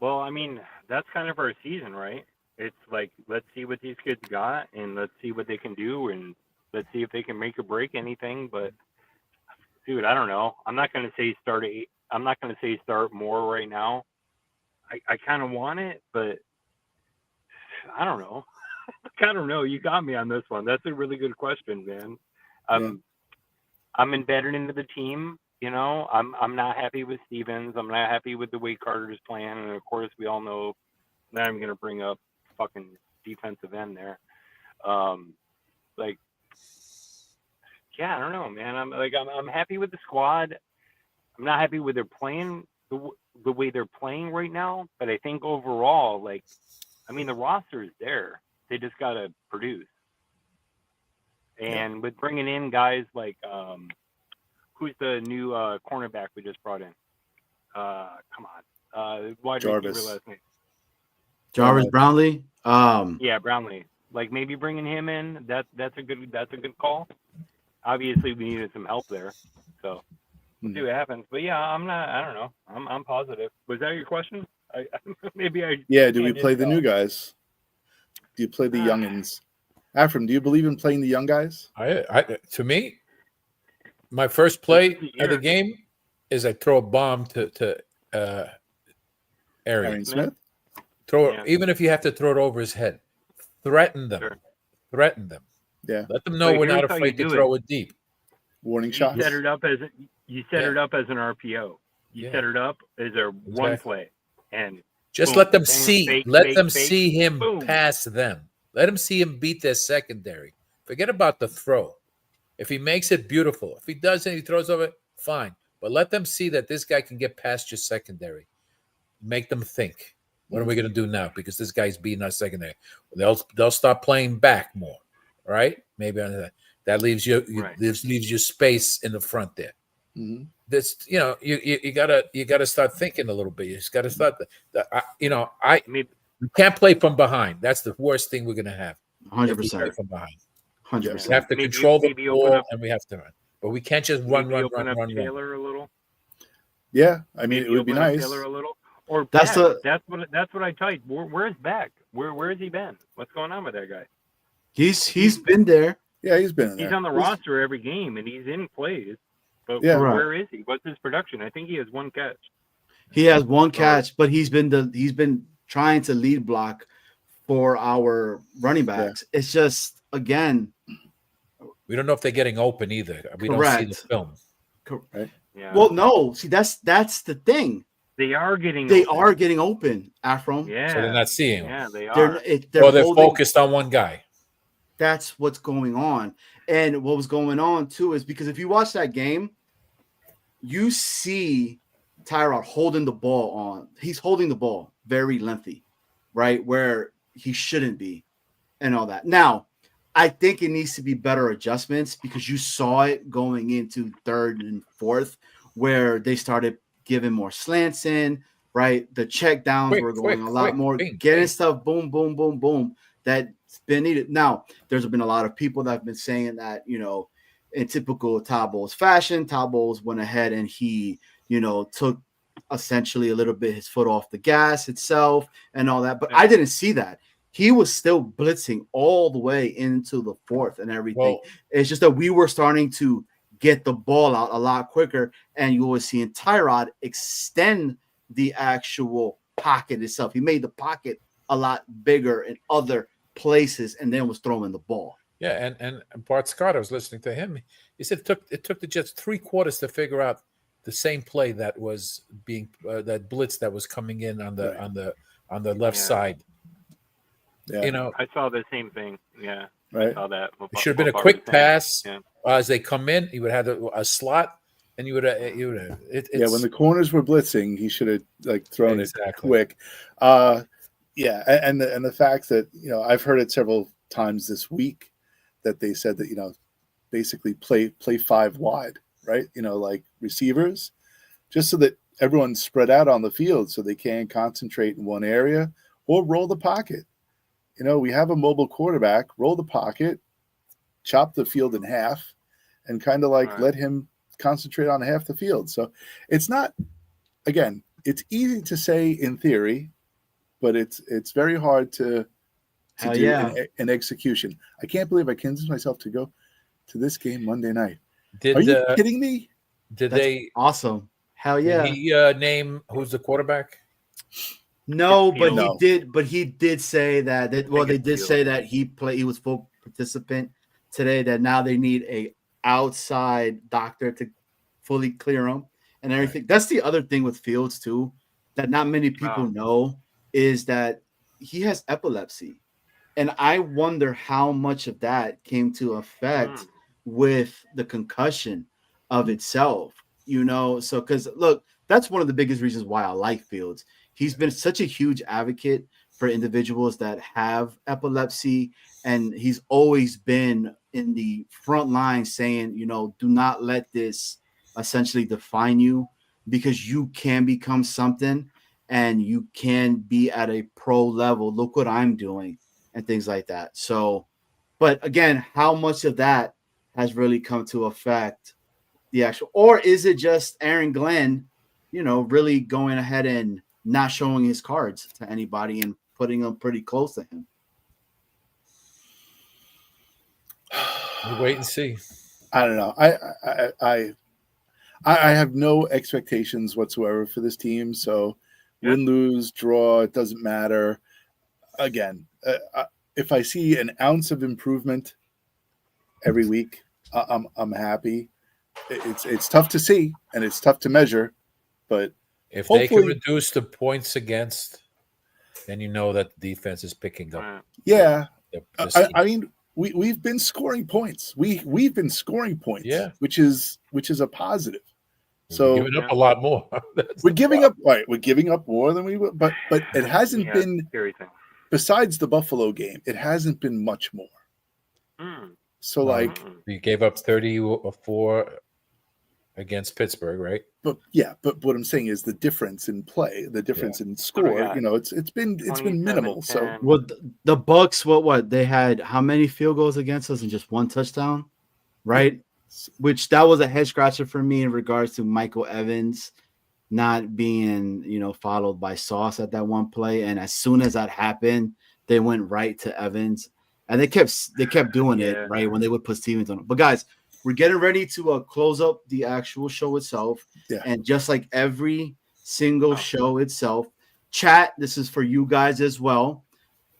Well, I mean, that's kind of our season, right? It's like, let's see what these kids got, and let's see what they can do, and let's see if they can make or break anything. But dude, I don't know. I'm not going to say start 8. I'm not going to say start more right now. I kind of want it, but I don't know. I don't know. You got me on this one. That's a really good question, man. I'm embedded into the team. I'm not happy with Stevens. I'm not happy with the way Carter's playing. And of course, we all know that I'm going to bring up fucking defensive end there. I don't know, man. I'm happy with the squad. I'm not happy with their playing, the way they're playing right now. But I think overall, the roster is there. They just got to produce. And with bringing in guys like, who's the new cornerback we just brought in? Come on. Wide receiver last name. Jarvis Brownlee. Yeah, Brownlee. Like, maybe bringing him in. That's a good call. obviously we needed some help there. So we'll see what happens. But yeah, I don't know. I'm positive. Was that your question? Maybe I. Yeah. Do we I play didn't the know. new guys? Do you play the youngins? Afram, do you believe in playing the young guys? To me, my first play This is the of the year. game is I throw a bomb to Arian. Arian Smith? Throw Yeah. it, even if you have to throw it over his head. Threaten them. Sure. Threaten them. Yeah. Let them know But we're here's not how you afraid to do throw it deep. Warning You shots? set it up as an RPO. You Yeah. set it up as a one Exactly. play, and Just boom, let them bang, see. fake, Let fake, them fake, see him boom. pass them. Let him see him beat their secondary. Forget about the throw. If he makes it, beautiful. If he doesn't, he throws over it, fine. But let them see that this guy can get past your secondary. Make them think. What are we going to do now? Because this guy's beating our secondary. They'll start playing back more, right? Maybe on that leaves you Right. leaves you space in the front there. Mhm. This you gotta start thinking a little bit. You just gotta start. Maybe We can't play from behind. That's the worst thing we're gonna have. If we play 100%. from behind. 100%. We have to Maybe- control the maybe open ball up- and we have to run. But we can't just run. open up Taylor a little. Yeah. I mean, Maybe it would be open up nice. Taylor a little. Or That's Beck. the- That's what I typed. Where's Beck? Where has he been? What's going on with that guy? He's been there. Yeah, he's been in there. He's on the roster every game and he's in plays. But Yeah. where is he? What's his production? I think he has one catch. He has one catch, but he's been trying to lead block for our running backs. It's just, again, We don't know if they're getting open either. We don't see the Correct. film. Yeah. well, no. See, that's the thing. they are getting They open. are getting open, Afro. Yeah. So they're not seeing him. Yeah, they They're, are. they're Or holding. focused on one guy. That's what's going on. And what was going on too is because if you watch that game, you see Tyrod holding the ball on. He's holding the ball very lengthy, right? Where he shouldn't be and all that. Now, I think it needs to be better adjustments because you saw it going into third and fourth where they started giving more slants in, right? The check downs were going a lot more, bing, getting bing. stuff, boom, boom, boom, boom. That's been needed. Now, there's been a lot of people that have been saying that, in typical Todd Bowles fashion, Todd Bowles went ahead and he, took essentially a little bit his foot off the gas itself and all that. But I didn't see that. He was still blitzing all the way into the fourth and everything. Well, It's just that we were starting to get the ball out a lot quicker, and you were seeing Tyrod extend the actual pocket itself. He made the pocket a lot bigger in other places and then was throwing the ball. yeah, and Bart Scott, I was listening to him. He said it took the Jets 3 quarters to figure out the same play that was being that blitz that was coming in on the left Yeah. side. Yeah. I saw the same thing. Yeah. I Right. saw that. It should have been a What Bart quick was saying. pass Yeah. as they come in. He would have a slot, and you would have. Yeah, when the corners were blitzing, he should have thrown it Exactly. quick. And the fact that I've heard it several times this week that they said that basically play 5 wide, right? Like receivers, just so that everyone's spread out on the field, so they can concentrate in one area or roll the pocket. We have a mobile quarterback. Roll the pocket, chop the field in half, and kind of Right. let him concentrate on half the field. So it's not. Again, it's easy to say in theory, but it's very hard to Hell do yeah. in execution. I can't believe I convinced myself to go to this game Monday night. Did Are you kidding me? did That's they awesome. Hell did yeah. he name who's the quarterback? No, but No. he did say that they did Fields. say that he was full participant today, that now they need a outside doctor to fully clear him and everything. That's the other thing with Fields too, that not many people know, is that he has epilepsy. And I wonder how much of that came to effect with the concussion of itself, so because look, that's one of the biggest reasons why I like Fields. He's been such a huge advocate for individuals that have epilepsy, and he's always been in the front line saying, do not let this essentially define you, because you can become something and you can be at a pro level. Look what I'm doing and things like that. So, but again, how much of that has really come to affect the actual, or is it just Aaron Glenn, really going ahead and not showing his cards to anybody and putting them pretty close to him? We'll wait and see. I don't know. I have no expectations whatsoever for this team. So win, lose, draw, it doesn't matter. Again, if I see an ounce of improvement every week, I'm happy. It's tough to see and it's tough to measure, but if they can reduce the points against, then you know that the defense is picking up. Yeah, I mean, we've been scoring points. We've been scoring points. Yeah, which is a positive. So we're giving up a lot more. We're giving up. Right, we're giving up more than we would, but it hasn't been. Besides the Buffalo game, it hasn't been much more. So like we gave up 34 against Pittsburgh, right? But what I'm saying is the difference in play, the difference in score. It's been minimal. So the Bucs, what they had? How many field goals against us and just one touchdown, right? Which that was a head scratcher for me in regards to Michael Evans not being, followed by Sauce at that one play. And as soon as that happened, they went right to Evans, and they kept doing it right when they would put Stevens on it. But guys, we're getting ready to close up the actual show itself. Yeah. And just like every single show itself, chat, this is for you guys as well.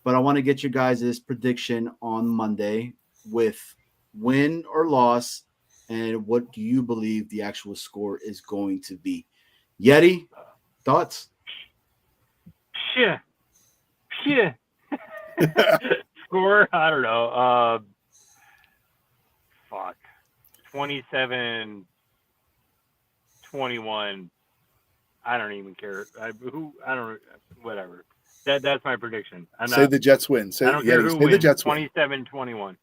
But I want to get your guys' prediction on Monday with win or loss, and what do you believe the actual score is going to be? Yeti, thoughts? Yeah. Score? I don't know. 27-21. I don't even care. Whatever. That's my prediction. Say the Jets win. I don't care who wins. The Jets win. 27-21.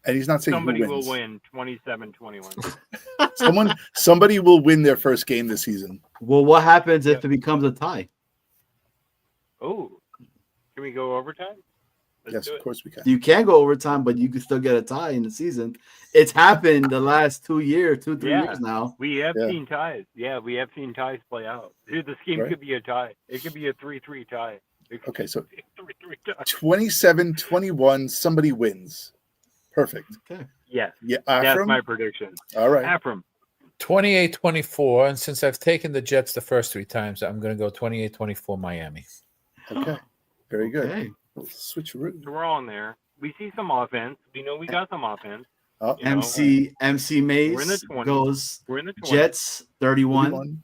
And he's not saying somebody who wins. Will win 27-21. Somebody will win their first game this season. Well, what happens if it becomes a tie? Oh, can we go overtime? Yes, of course we can. You can go overtime, but you can still get a tie in the season. It's happened the last 2 years, 2-3 years now. We have seen ties. Yeah, we have seen ties play out. Dude, this game could be a tie. It could be a 3-3 tie. Okay, so 27-21, somebody wins. Perfect. Okay. Yes. Yeah, that's my prediction. All right. Afram. 28-24, and since I've taken the Jets the first 3 times, I'm going to go 28-24 Miami. Okay. Very good. Okay. Switch route. We're all in there. We see some offense. We know we got some offense. MC Mays goes we're in the 20s. Jets 31,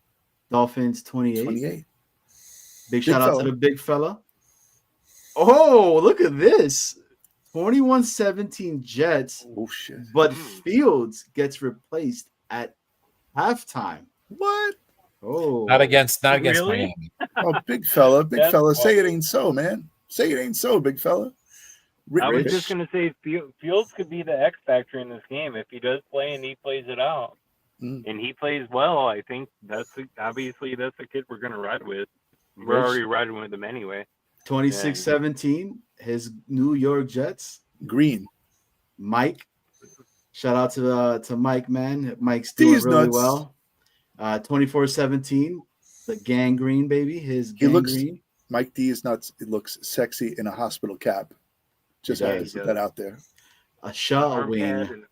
Dolphins 28. Big shout out to the big fella. Oh, look at this. 21-17 Jets. Oh shit. But Fields gets replaced at halftime. What? Oh. Not against Miami. Oh, big fella. Say it ain't so, man. Say it ain't so, big fella. I was just going to say Fields could be the X factor in this game if he does play and he plays it out. And he plays well. I think that's the kid we're going to ride with. We're already riding with him anyway. 26-17, his New York Jets. Green. Mike. Shout out to Mike, man. Mike's doing really well. 24-17, the gang green, baby. His gang green. Mike D is nuts. It looks sexy in a hospital cap. Just have to put that out there. A shot wing.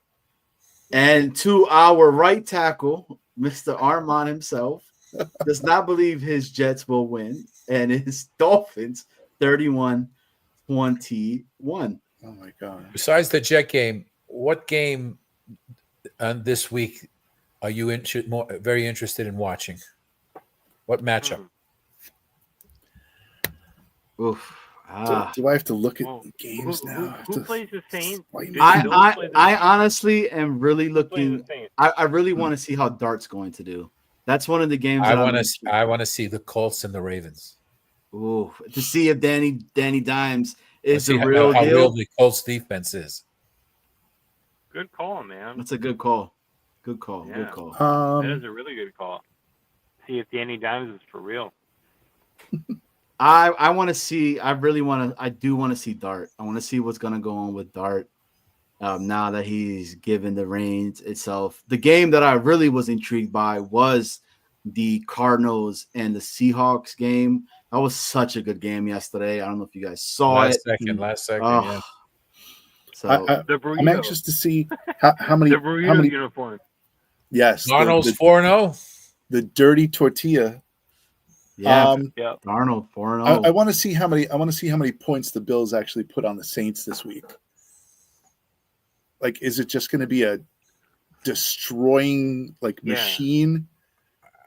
And to our right tackle, Mr. Armand himself, does not believe his Jets will win. And his Dolphins 31-21. Oh, my God. Besides the Jet game, what game this week are you very interested in watching? What matchup? Oof. Do I have to look at games now? Who plays the Saints? I honestly am really looking. I really want to see how Dart's going to do. That's one of the games I want to see the Colts and the Ravens. Ooh, to see if Danny Dimes is the real deal. How real the Colts defense is. Good call, man. That's a good call. Good call. Yeah. Good call. That is a really good call. See if Danny Dimes is for real. I want to see. I do want to see Dart. I want to see what's going to go on with Dart. now that he's given the reins itself. The game that I really was intrigued by was the Cardinals and the Seahawks game. That was such a good game yesterday. I don't know if you guys saw it. Last second, Oh, yeah. So The burrito. I'm anxious to see how many The burrito how many. uniform. Yes, Darnold's 4-0. the dirty tortilla. yeah, Yeah. Darnold 4-0. I want to see how many. I want to see how many points the Bills actually put on the Saints this week. Like, is it just going to be a destroying machine?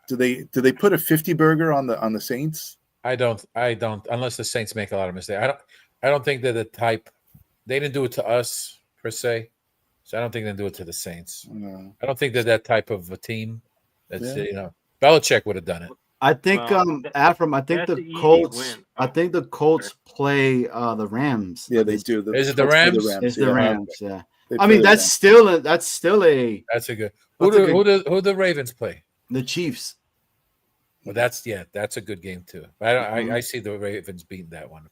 Do they put a 50 burger on the Saints? I don't unless the Saints make a lot of mistakes. I don't think they're the type. They didn't do it to us per se, so I don't think they do it to the Saints. No. I don't think they're that type of a team. That's Belichick would have done it. I think Afram, I think that's the the easy Colts win. I think the Colts play the Rams. Yeah, they do. Is it the Rams? It's the Rams, yeah. They I mean, play that's still a That's a good. That's a Who the Ravens play? the Chiefs. Well, that's a good game too. But I see the Ravens beating that one.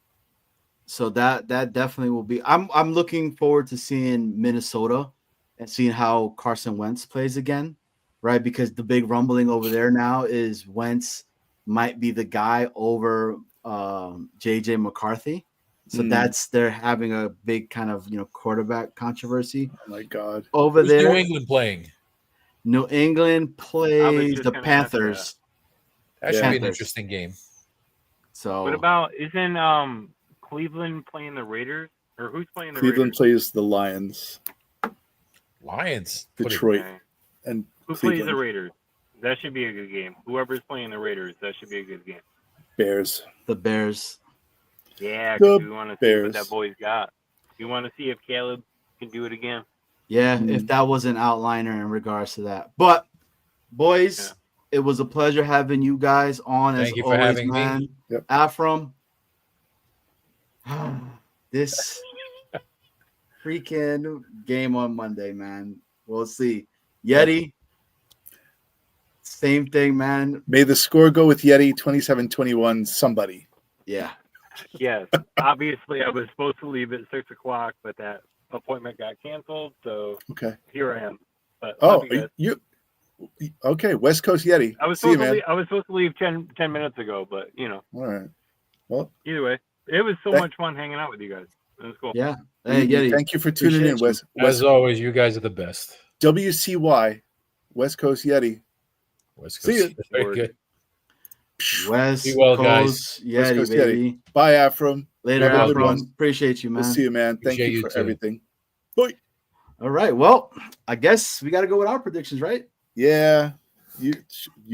So that definitely will be. I'm looking forward to seeing Minnesota and seeing how Carson Wentz plays again, right? Because the big rumbling over there now is Wentz might be the guy over JJ McCarthy. So they're having a big kind of quarterback controversy. Oh my God! Over Who's there. New England playing? New England plays just the gonna ask Panthers. That should be an Panthers. interesting game. So What about isn't Cleveland playing the Raiders, or who's playing the Cleveland Raiders? plays the Lions, Lions. Detroit, Okay. and Who plays the Cleveland. Raiders? That should be a good game. Whoever's playing the Raiders, that should be a good game. Bears. the Bears. Yeah, The because we want to see what Bears. that boy's got. We want to see if Caleb can do it again. Yeah, if that was an outliner in regards to that. But boys, it was a pleasure having you guys on. Thank as you for always, having me. man. Yep. Afram, this freaking game on Monday, man. We'll see. Yeti, same thing, man. May the score go with Yeti 27-21. Somebody. Yeah. Yes, obviously I was supposed to leave at 6 o'clock, but that appointment got canceled, so Okay. here I am. But Oh, love you guys. you okay? West Coast Yeti. I was See you, supposed to man. leave, I was supposed to leave 10 minutes ago, but All right. Well, either way, it was so Thank- much fun hanging out with you guys. It was cool. Yeah. Hey, Yeti. thank you for tuning in, appreciate West As always, you guys are the best. WCY, West Coast Yeti. West See Coast. ya. Very good. West Be well, Coast guys. Yeti, West Coast baby. Bye, Afram. Later, Have a good Afram. one. Appreciate you, man. We'll see you, man. Thank Appreciate you you for too. everything. Bye. All right. Well, I guess we got to go with our predictions, right? Yeah. You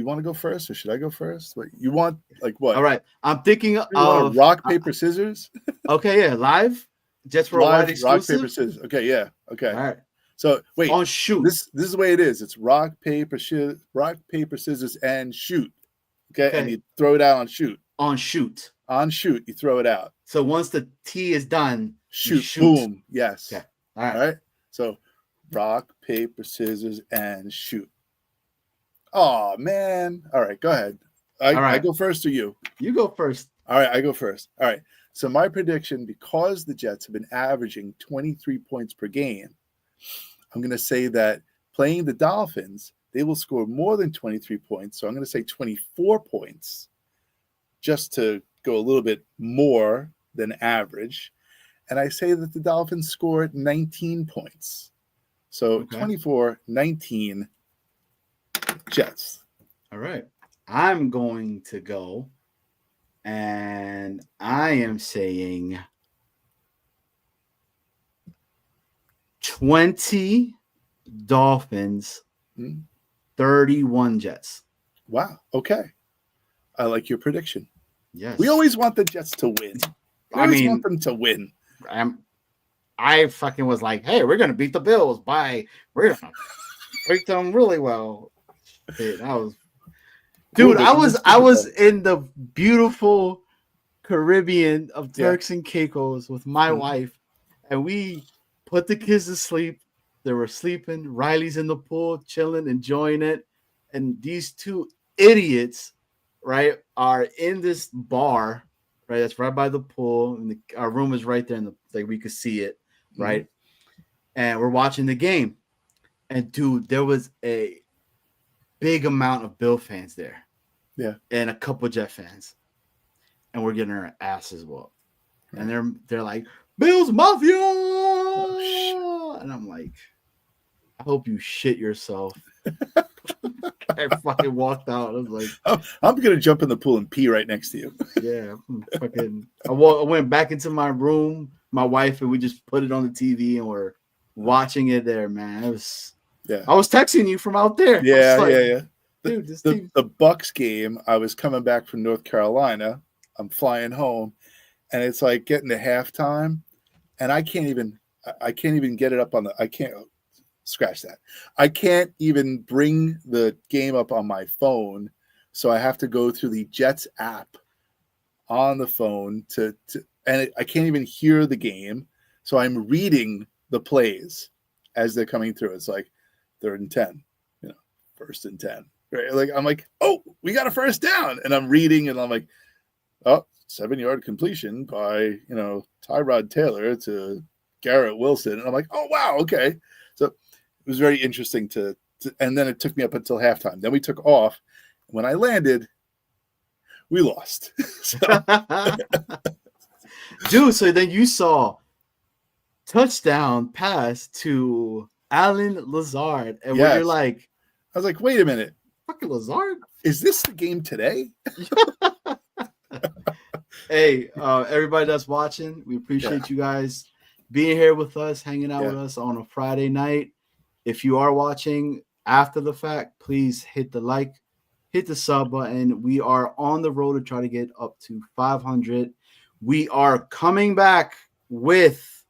want to go first, or should I go first? What you want? Like what? All right. I'm thinking You want of a rock paper scissors? Okay, yeah, live. Jets Worldwide Live rock exclusive. paper scissors. Okay, yeah. Okay. All right. So wait, On shoot. this is the way it is. It's rock paper scissors, and shoot. Okay, and you throw it out on shoot. On shoot. On shoot, you throw it out. So once the T is done, you Shoot. Boom. Yes. Okay. All right. All right. So rock, paper, scissors, and shoot. Oh man. All right, go ahead. All right. I go first or you? You go first. All right, I go first. All right. So my prediction, because the Jets have been averaging 23 points per game, I'm going to say that playing the Dolphins, they will score more than 23 points. So I'm going to say 24 points, just to go a little bit more than average. And I say that the Dolphins score 19 points. So 24-19 Jets. All right. I'm going to go, and I am saying 20 Dolphins, 31 Jets. Wow. Okay. I like your prediction. Yes. We always want the Jets to win. We I always mean, want them to win. I fucking was like, hey, we're gonna beat the Bills we're gonna break them really well. Dude, I was in the beautiful Caribbean of Turks and Caicos with my wife, and we put the kids to sleep. They were sleeping. Riley's in the pool, chilling, enjoying it, and these two idiots, right, are in this bar, right? That's right by the pool, and our room is right there, and like we could see it, right? and we're watching the game. And dude, there was a big amount of Bill fans there. Yeah. And a couple Jet fans. And we're getting our asses whooped. Right. And they're like, Bills Mafia! And I'm like, I hope you shit yourself. I fucking walked out. I was like, I'm gonna jump in the pool and pee right next to you. yeah, I went back into my room, my wife, and we just put it on the TV and we're watching it there, man. It was I was texting you from out there. Yeah. Dude, The Bucs game, I was coming back from North Carolina. I'm flying home, and it's like getting to halftime, and I can't even get it up on the. I can't scratch that. I can't even bring the game up on my phone, so I have to go through the Jets app on the phone I can't even hear the game, so I'm reading the plays as they're coming through. It's like 3rd and 10, 1st and 10. Right? Like I'm like, oh, we got a first down, and I'm reading, and I'm like, oh, 7-yard completion by Tyrod Taylor to Garrett Wilson, and I'm like, oh wow, okay. So it was very interesting to and then it took me up until halftime. Then we took off. When I landed, we lost. Dude, so then you saw touchdown pass to Alan Lazard, and when you're like, I was like, wait a minute, fucking Lazard, is this the game today? Hey, everybody that's watching, we appreciate you guys being here with us, hanging out with us on a Friday night. If you are watching after the fact, please hit the like, hit the sub button. We are on the road to try to get up to 500. We are coming back with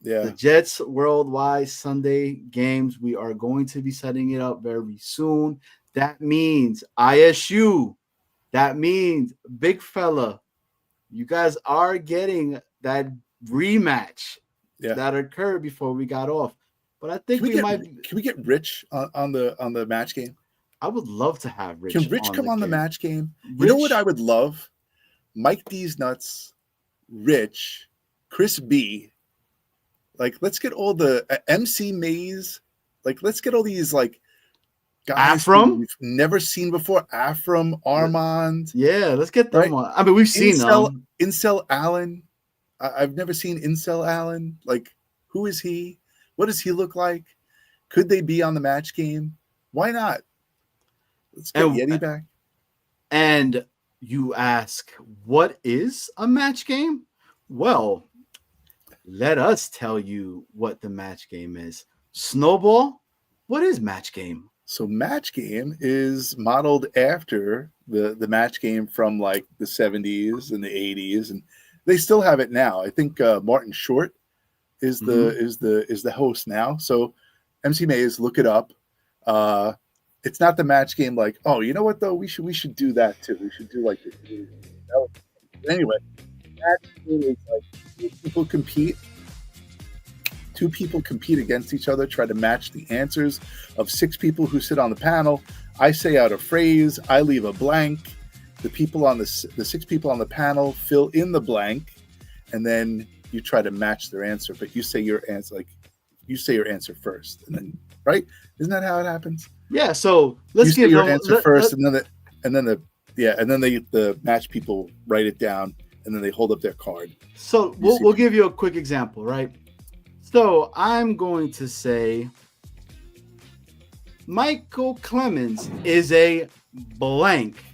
the Jets Worldwide Sunday games. We are going to be setting it up very soon. That means ISU. That means Big Fella. You guys are getting that rematch that occurred before we got off. But I think Can we get Rich on the match game? I would love to have Rich. Can Rich come on the match game? Rich, you know what I would love? Mike D's Nuts, Rich, Chris B. Like, let's get all the MC Mays. Like, let's get all these guys Afram? we've never seen before. Afram, Armand. Yeah, let's get them on. I mean, we've seen them. Incel Allen. I've never seen Incel Allen. Like, who is he? What does he look like? Could they be on the match game? Why not? Let's get Yeti back. And you ask, what is a match game? Well, let us tell you what the match game is. Snowball, what is match game? So match game is modeled after the match game from like the 70s and the 80s, and they still have it now. I think Martin Short is the host now. So MC Mays, look it up. It's not the match game like, oh, you know what though? We should do that too. We should do like this. Anyway, match game is like two people compete against each other, try to match the answers of 6 people who sit on the panel. I say out a phrase, I leave a blank. The 6 people on the panel fill in the blank, and then you try to match their answer. But you say your answer, first, and then right? Isn't that how it happens? Yeah. So let's give your answer first, and then the match people write it down, and then they hold up their card. So we'll give you a quick example, right? So I'm going to say Michael Clemens is a blank.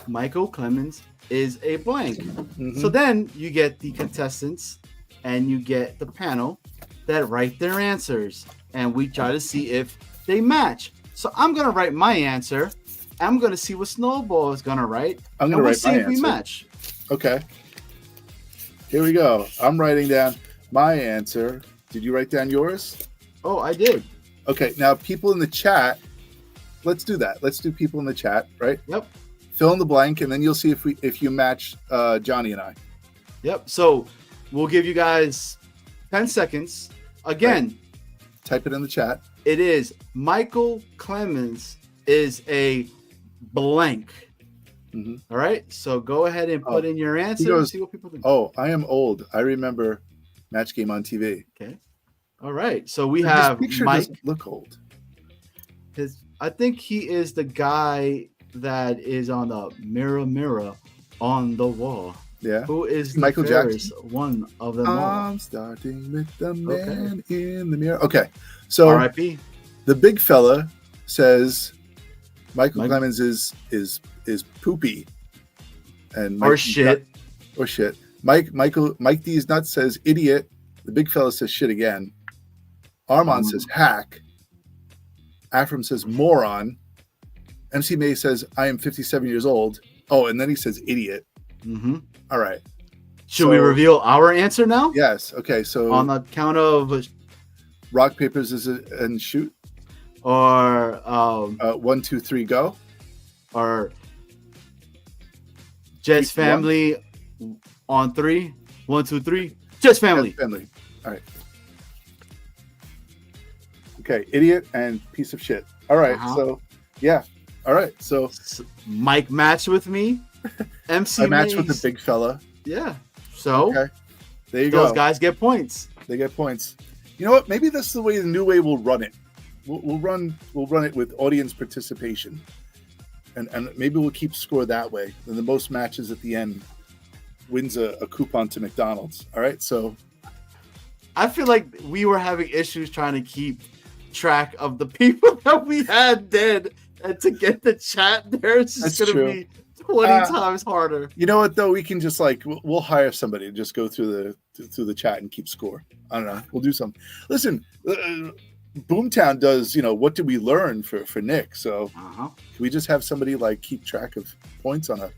Michael Clemens is a blank. Mm-hmm. So then you get the contestants and you get the panel that write their answers, and we try to see if they match. So I'm going to write my answer. I'm going to see what Snowball is going to write. I'm going to write my answer. See if we match. Okay. Here we go. I'm writing down my answer. Did you write down yours? Oh, I did. Okay. Now, people in the chat, let's do that. Let's do people in the chat, right? Yep. Fill in the blank, and then you'll see if you match Johnny and I. Yep. So we'll give you guys 10 seconds. Again. Right. Type it in the chat. It is Michael Clemens is a blank. Mm-hmm. All right. So go ahead and put in your answer and see what people do. Oh, I am old. I remember Match Game on TV. Okay. All right. So we His have picture Mike. doesn't look old. I think he is the guy that is on the mirror on the wall. Yeah. Who is the Michael fairest Jackson? one of them all? I'm starting with the man in the mirror. Okay. So R.I.P. the big fella says Michael Clemens is poopy. And Or shit. Mike D's nuts says idiot. The big fella says shit again. Armand says hack. Afram says moron. MC May says I am 57 years old. Oh, and then he says idiot. Mm-hmm. All right. Should we reveal our answer now? Yes. Okay. So on the count of rock, paper, scissors, and shoot. Or 1, 2, 3, go. Or Jets family on 3. 1, 2, 3. Jets family. Jets family. All right. Okay, idiot and piece of shit. All right, so yeah. All right, so Mike matched with me. MC I matched with Mays. the big fella. Yeah. So okay, there you go. Those guys get points. They get points. You know what? Maybe this is the new way we'll run it. We'll run it with audience participation, and maybe we'll keep score that way. And the most matches at the end wins a coupon to McDonald's. All right, so I feel like we were having issues trying to keep track of the people that we had dead, and to get the chat there, it's just going to be 20 times harder. You know what though? We can just we'll hire somebody to just go through the chat and keep score. I don't know. We'll do something. Listen, Boomtown does. What did we learn for Nick? So can we just have somebody keep track of points on a?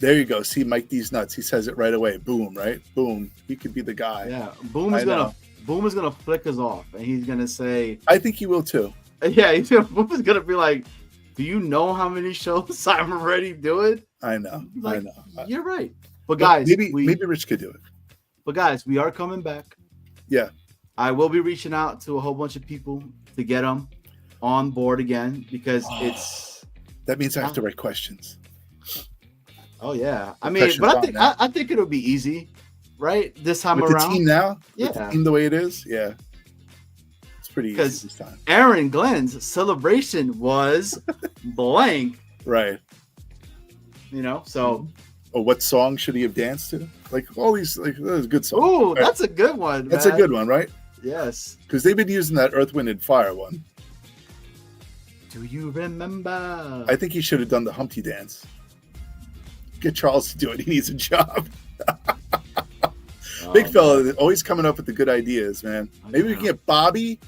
There you go. See, Mike D's nuts. He says it right away. Boom, right? Boom. He could be the guy. Yeah. Boom is gonna flick us off, and he's gonna say, "I think he will too." Yeah, Boom is gonna be like, "Do you know how many shows I'm already doing?" I know. I know. You're right. But guys, maybe Rich could do it. But guys, we are coming back. Yeah. I will be reaching out to a whole bunch of people to get them on board again because it's. That means I have to write questions. Oh yeah, I mean, but I think it'll be easy, right? This time with around. The team now, yeah, with the team the way it is, yeah, it's pretty easy this time. Aaron Glenn's celebration was blank, right? So. Oh, what song should he have danced to? All these, that was a good song. Oh, right? That's a good one. That's a good one, right? Yes, because they've been using that Earth, Wind, and Fire one. Do you remember? I think he should have done the Humpty Dance. Get Charles to do it. He needs a job. Big fella, always coming up with the good ideas, man. Maybe we can get Bobby,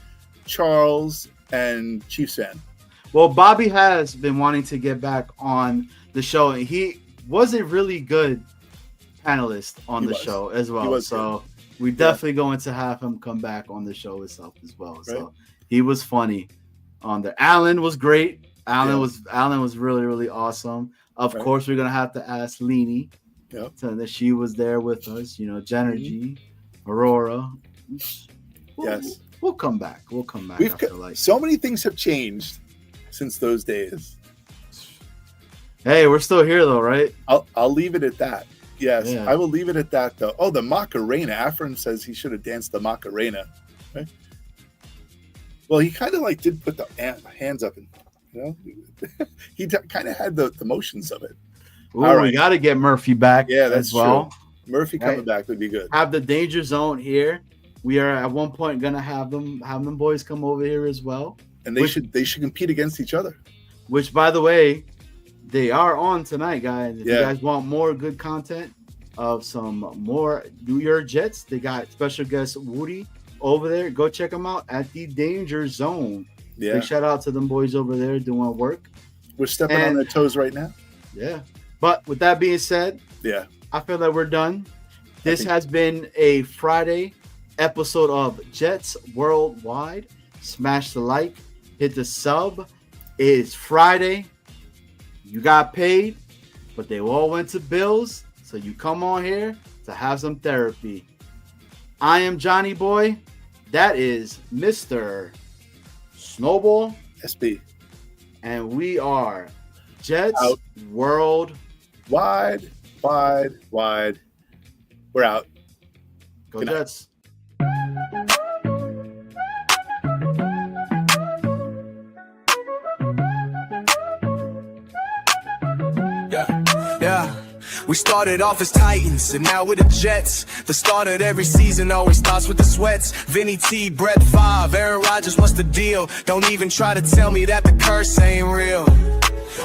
Charles, and Chiefs fan. Well, Bobby has been wanting to get back on the show, and he was a really good panelist on the show as well. So we're definitely going to have him come back on the show itself as well. Right. So he was funny on there. Alan was great. Alan was really, really awesome. Of course, we're gonna have to ask Leanie that she was there with us. Genergy, Aurora. We'll come back. We'll come back. So many things have changed since those days. Hey, we're still here though, right? I'll leave it at that. Yes, I will leave it at that though. Oh, the Macarena. Afrin says he should have danced the Macarena. Right? Well, he kind of did put the hands up and. He kind of had the motions of it. Ooh, all right. We got to get Murphy back. Yeah, that's as well. True. Murphy coming back would be good. Have the danger zone here. We are at one point gonna have them boys come over here as well. And they should compete against each other. Which, by the way, they are on tonight, guys. If you guys want more good content of some more New York Jets, they got special guest Woody over there. Go check them out at the Danger Zone. Yeah. Big shout out to them boys over there doing work. We're stepping on their toes right now. Yeah. But with that being said, I feel like we're done. This has been a Friday episode of Jets Worldwide. Smash the like, hit the sub. It is Friday. You got paid, but they all went to bills. So you come on here to have some therapy. I am Johnny Boy. That is Mr. Snowball SB, and we are Jets World Wide. We're out. Go Jets. We started off as Titans, and now we're the Jets. The start of every season always starts with the sweats. Vinny T, Brett Favre, Aaron Rodgers, what's the deal? Don't even try to tell me that the curse ain't real.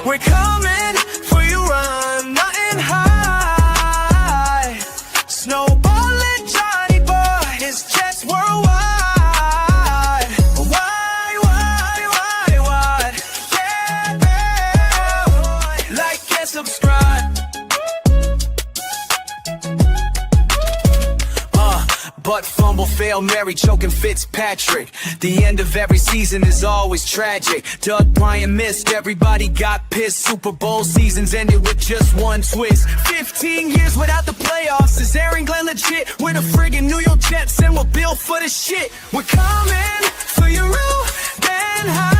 We're coming for you, run, nothing high. Snowballing Johnny Boy, his Jets worldwide. Why? Yeah, like and subscribe. But fumble, fail, Mary, choking Fitzpatrick. The end of every season is always tragic. Doug Bryant missed, everybody got pissed. Super Bowl seasons ended with just one twist. 15 years without the playoffs. Is Aaron Glenn legit? We're the friggin' New York Jets and we're built for the shit. We're coming for you, real and high.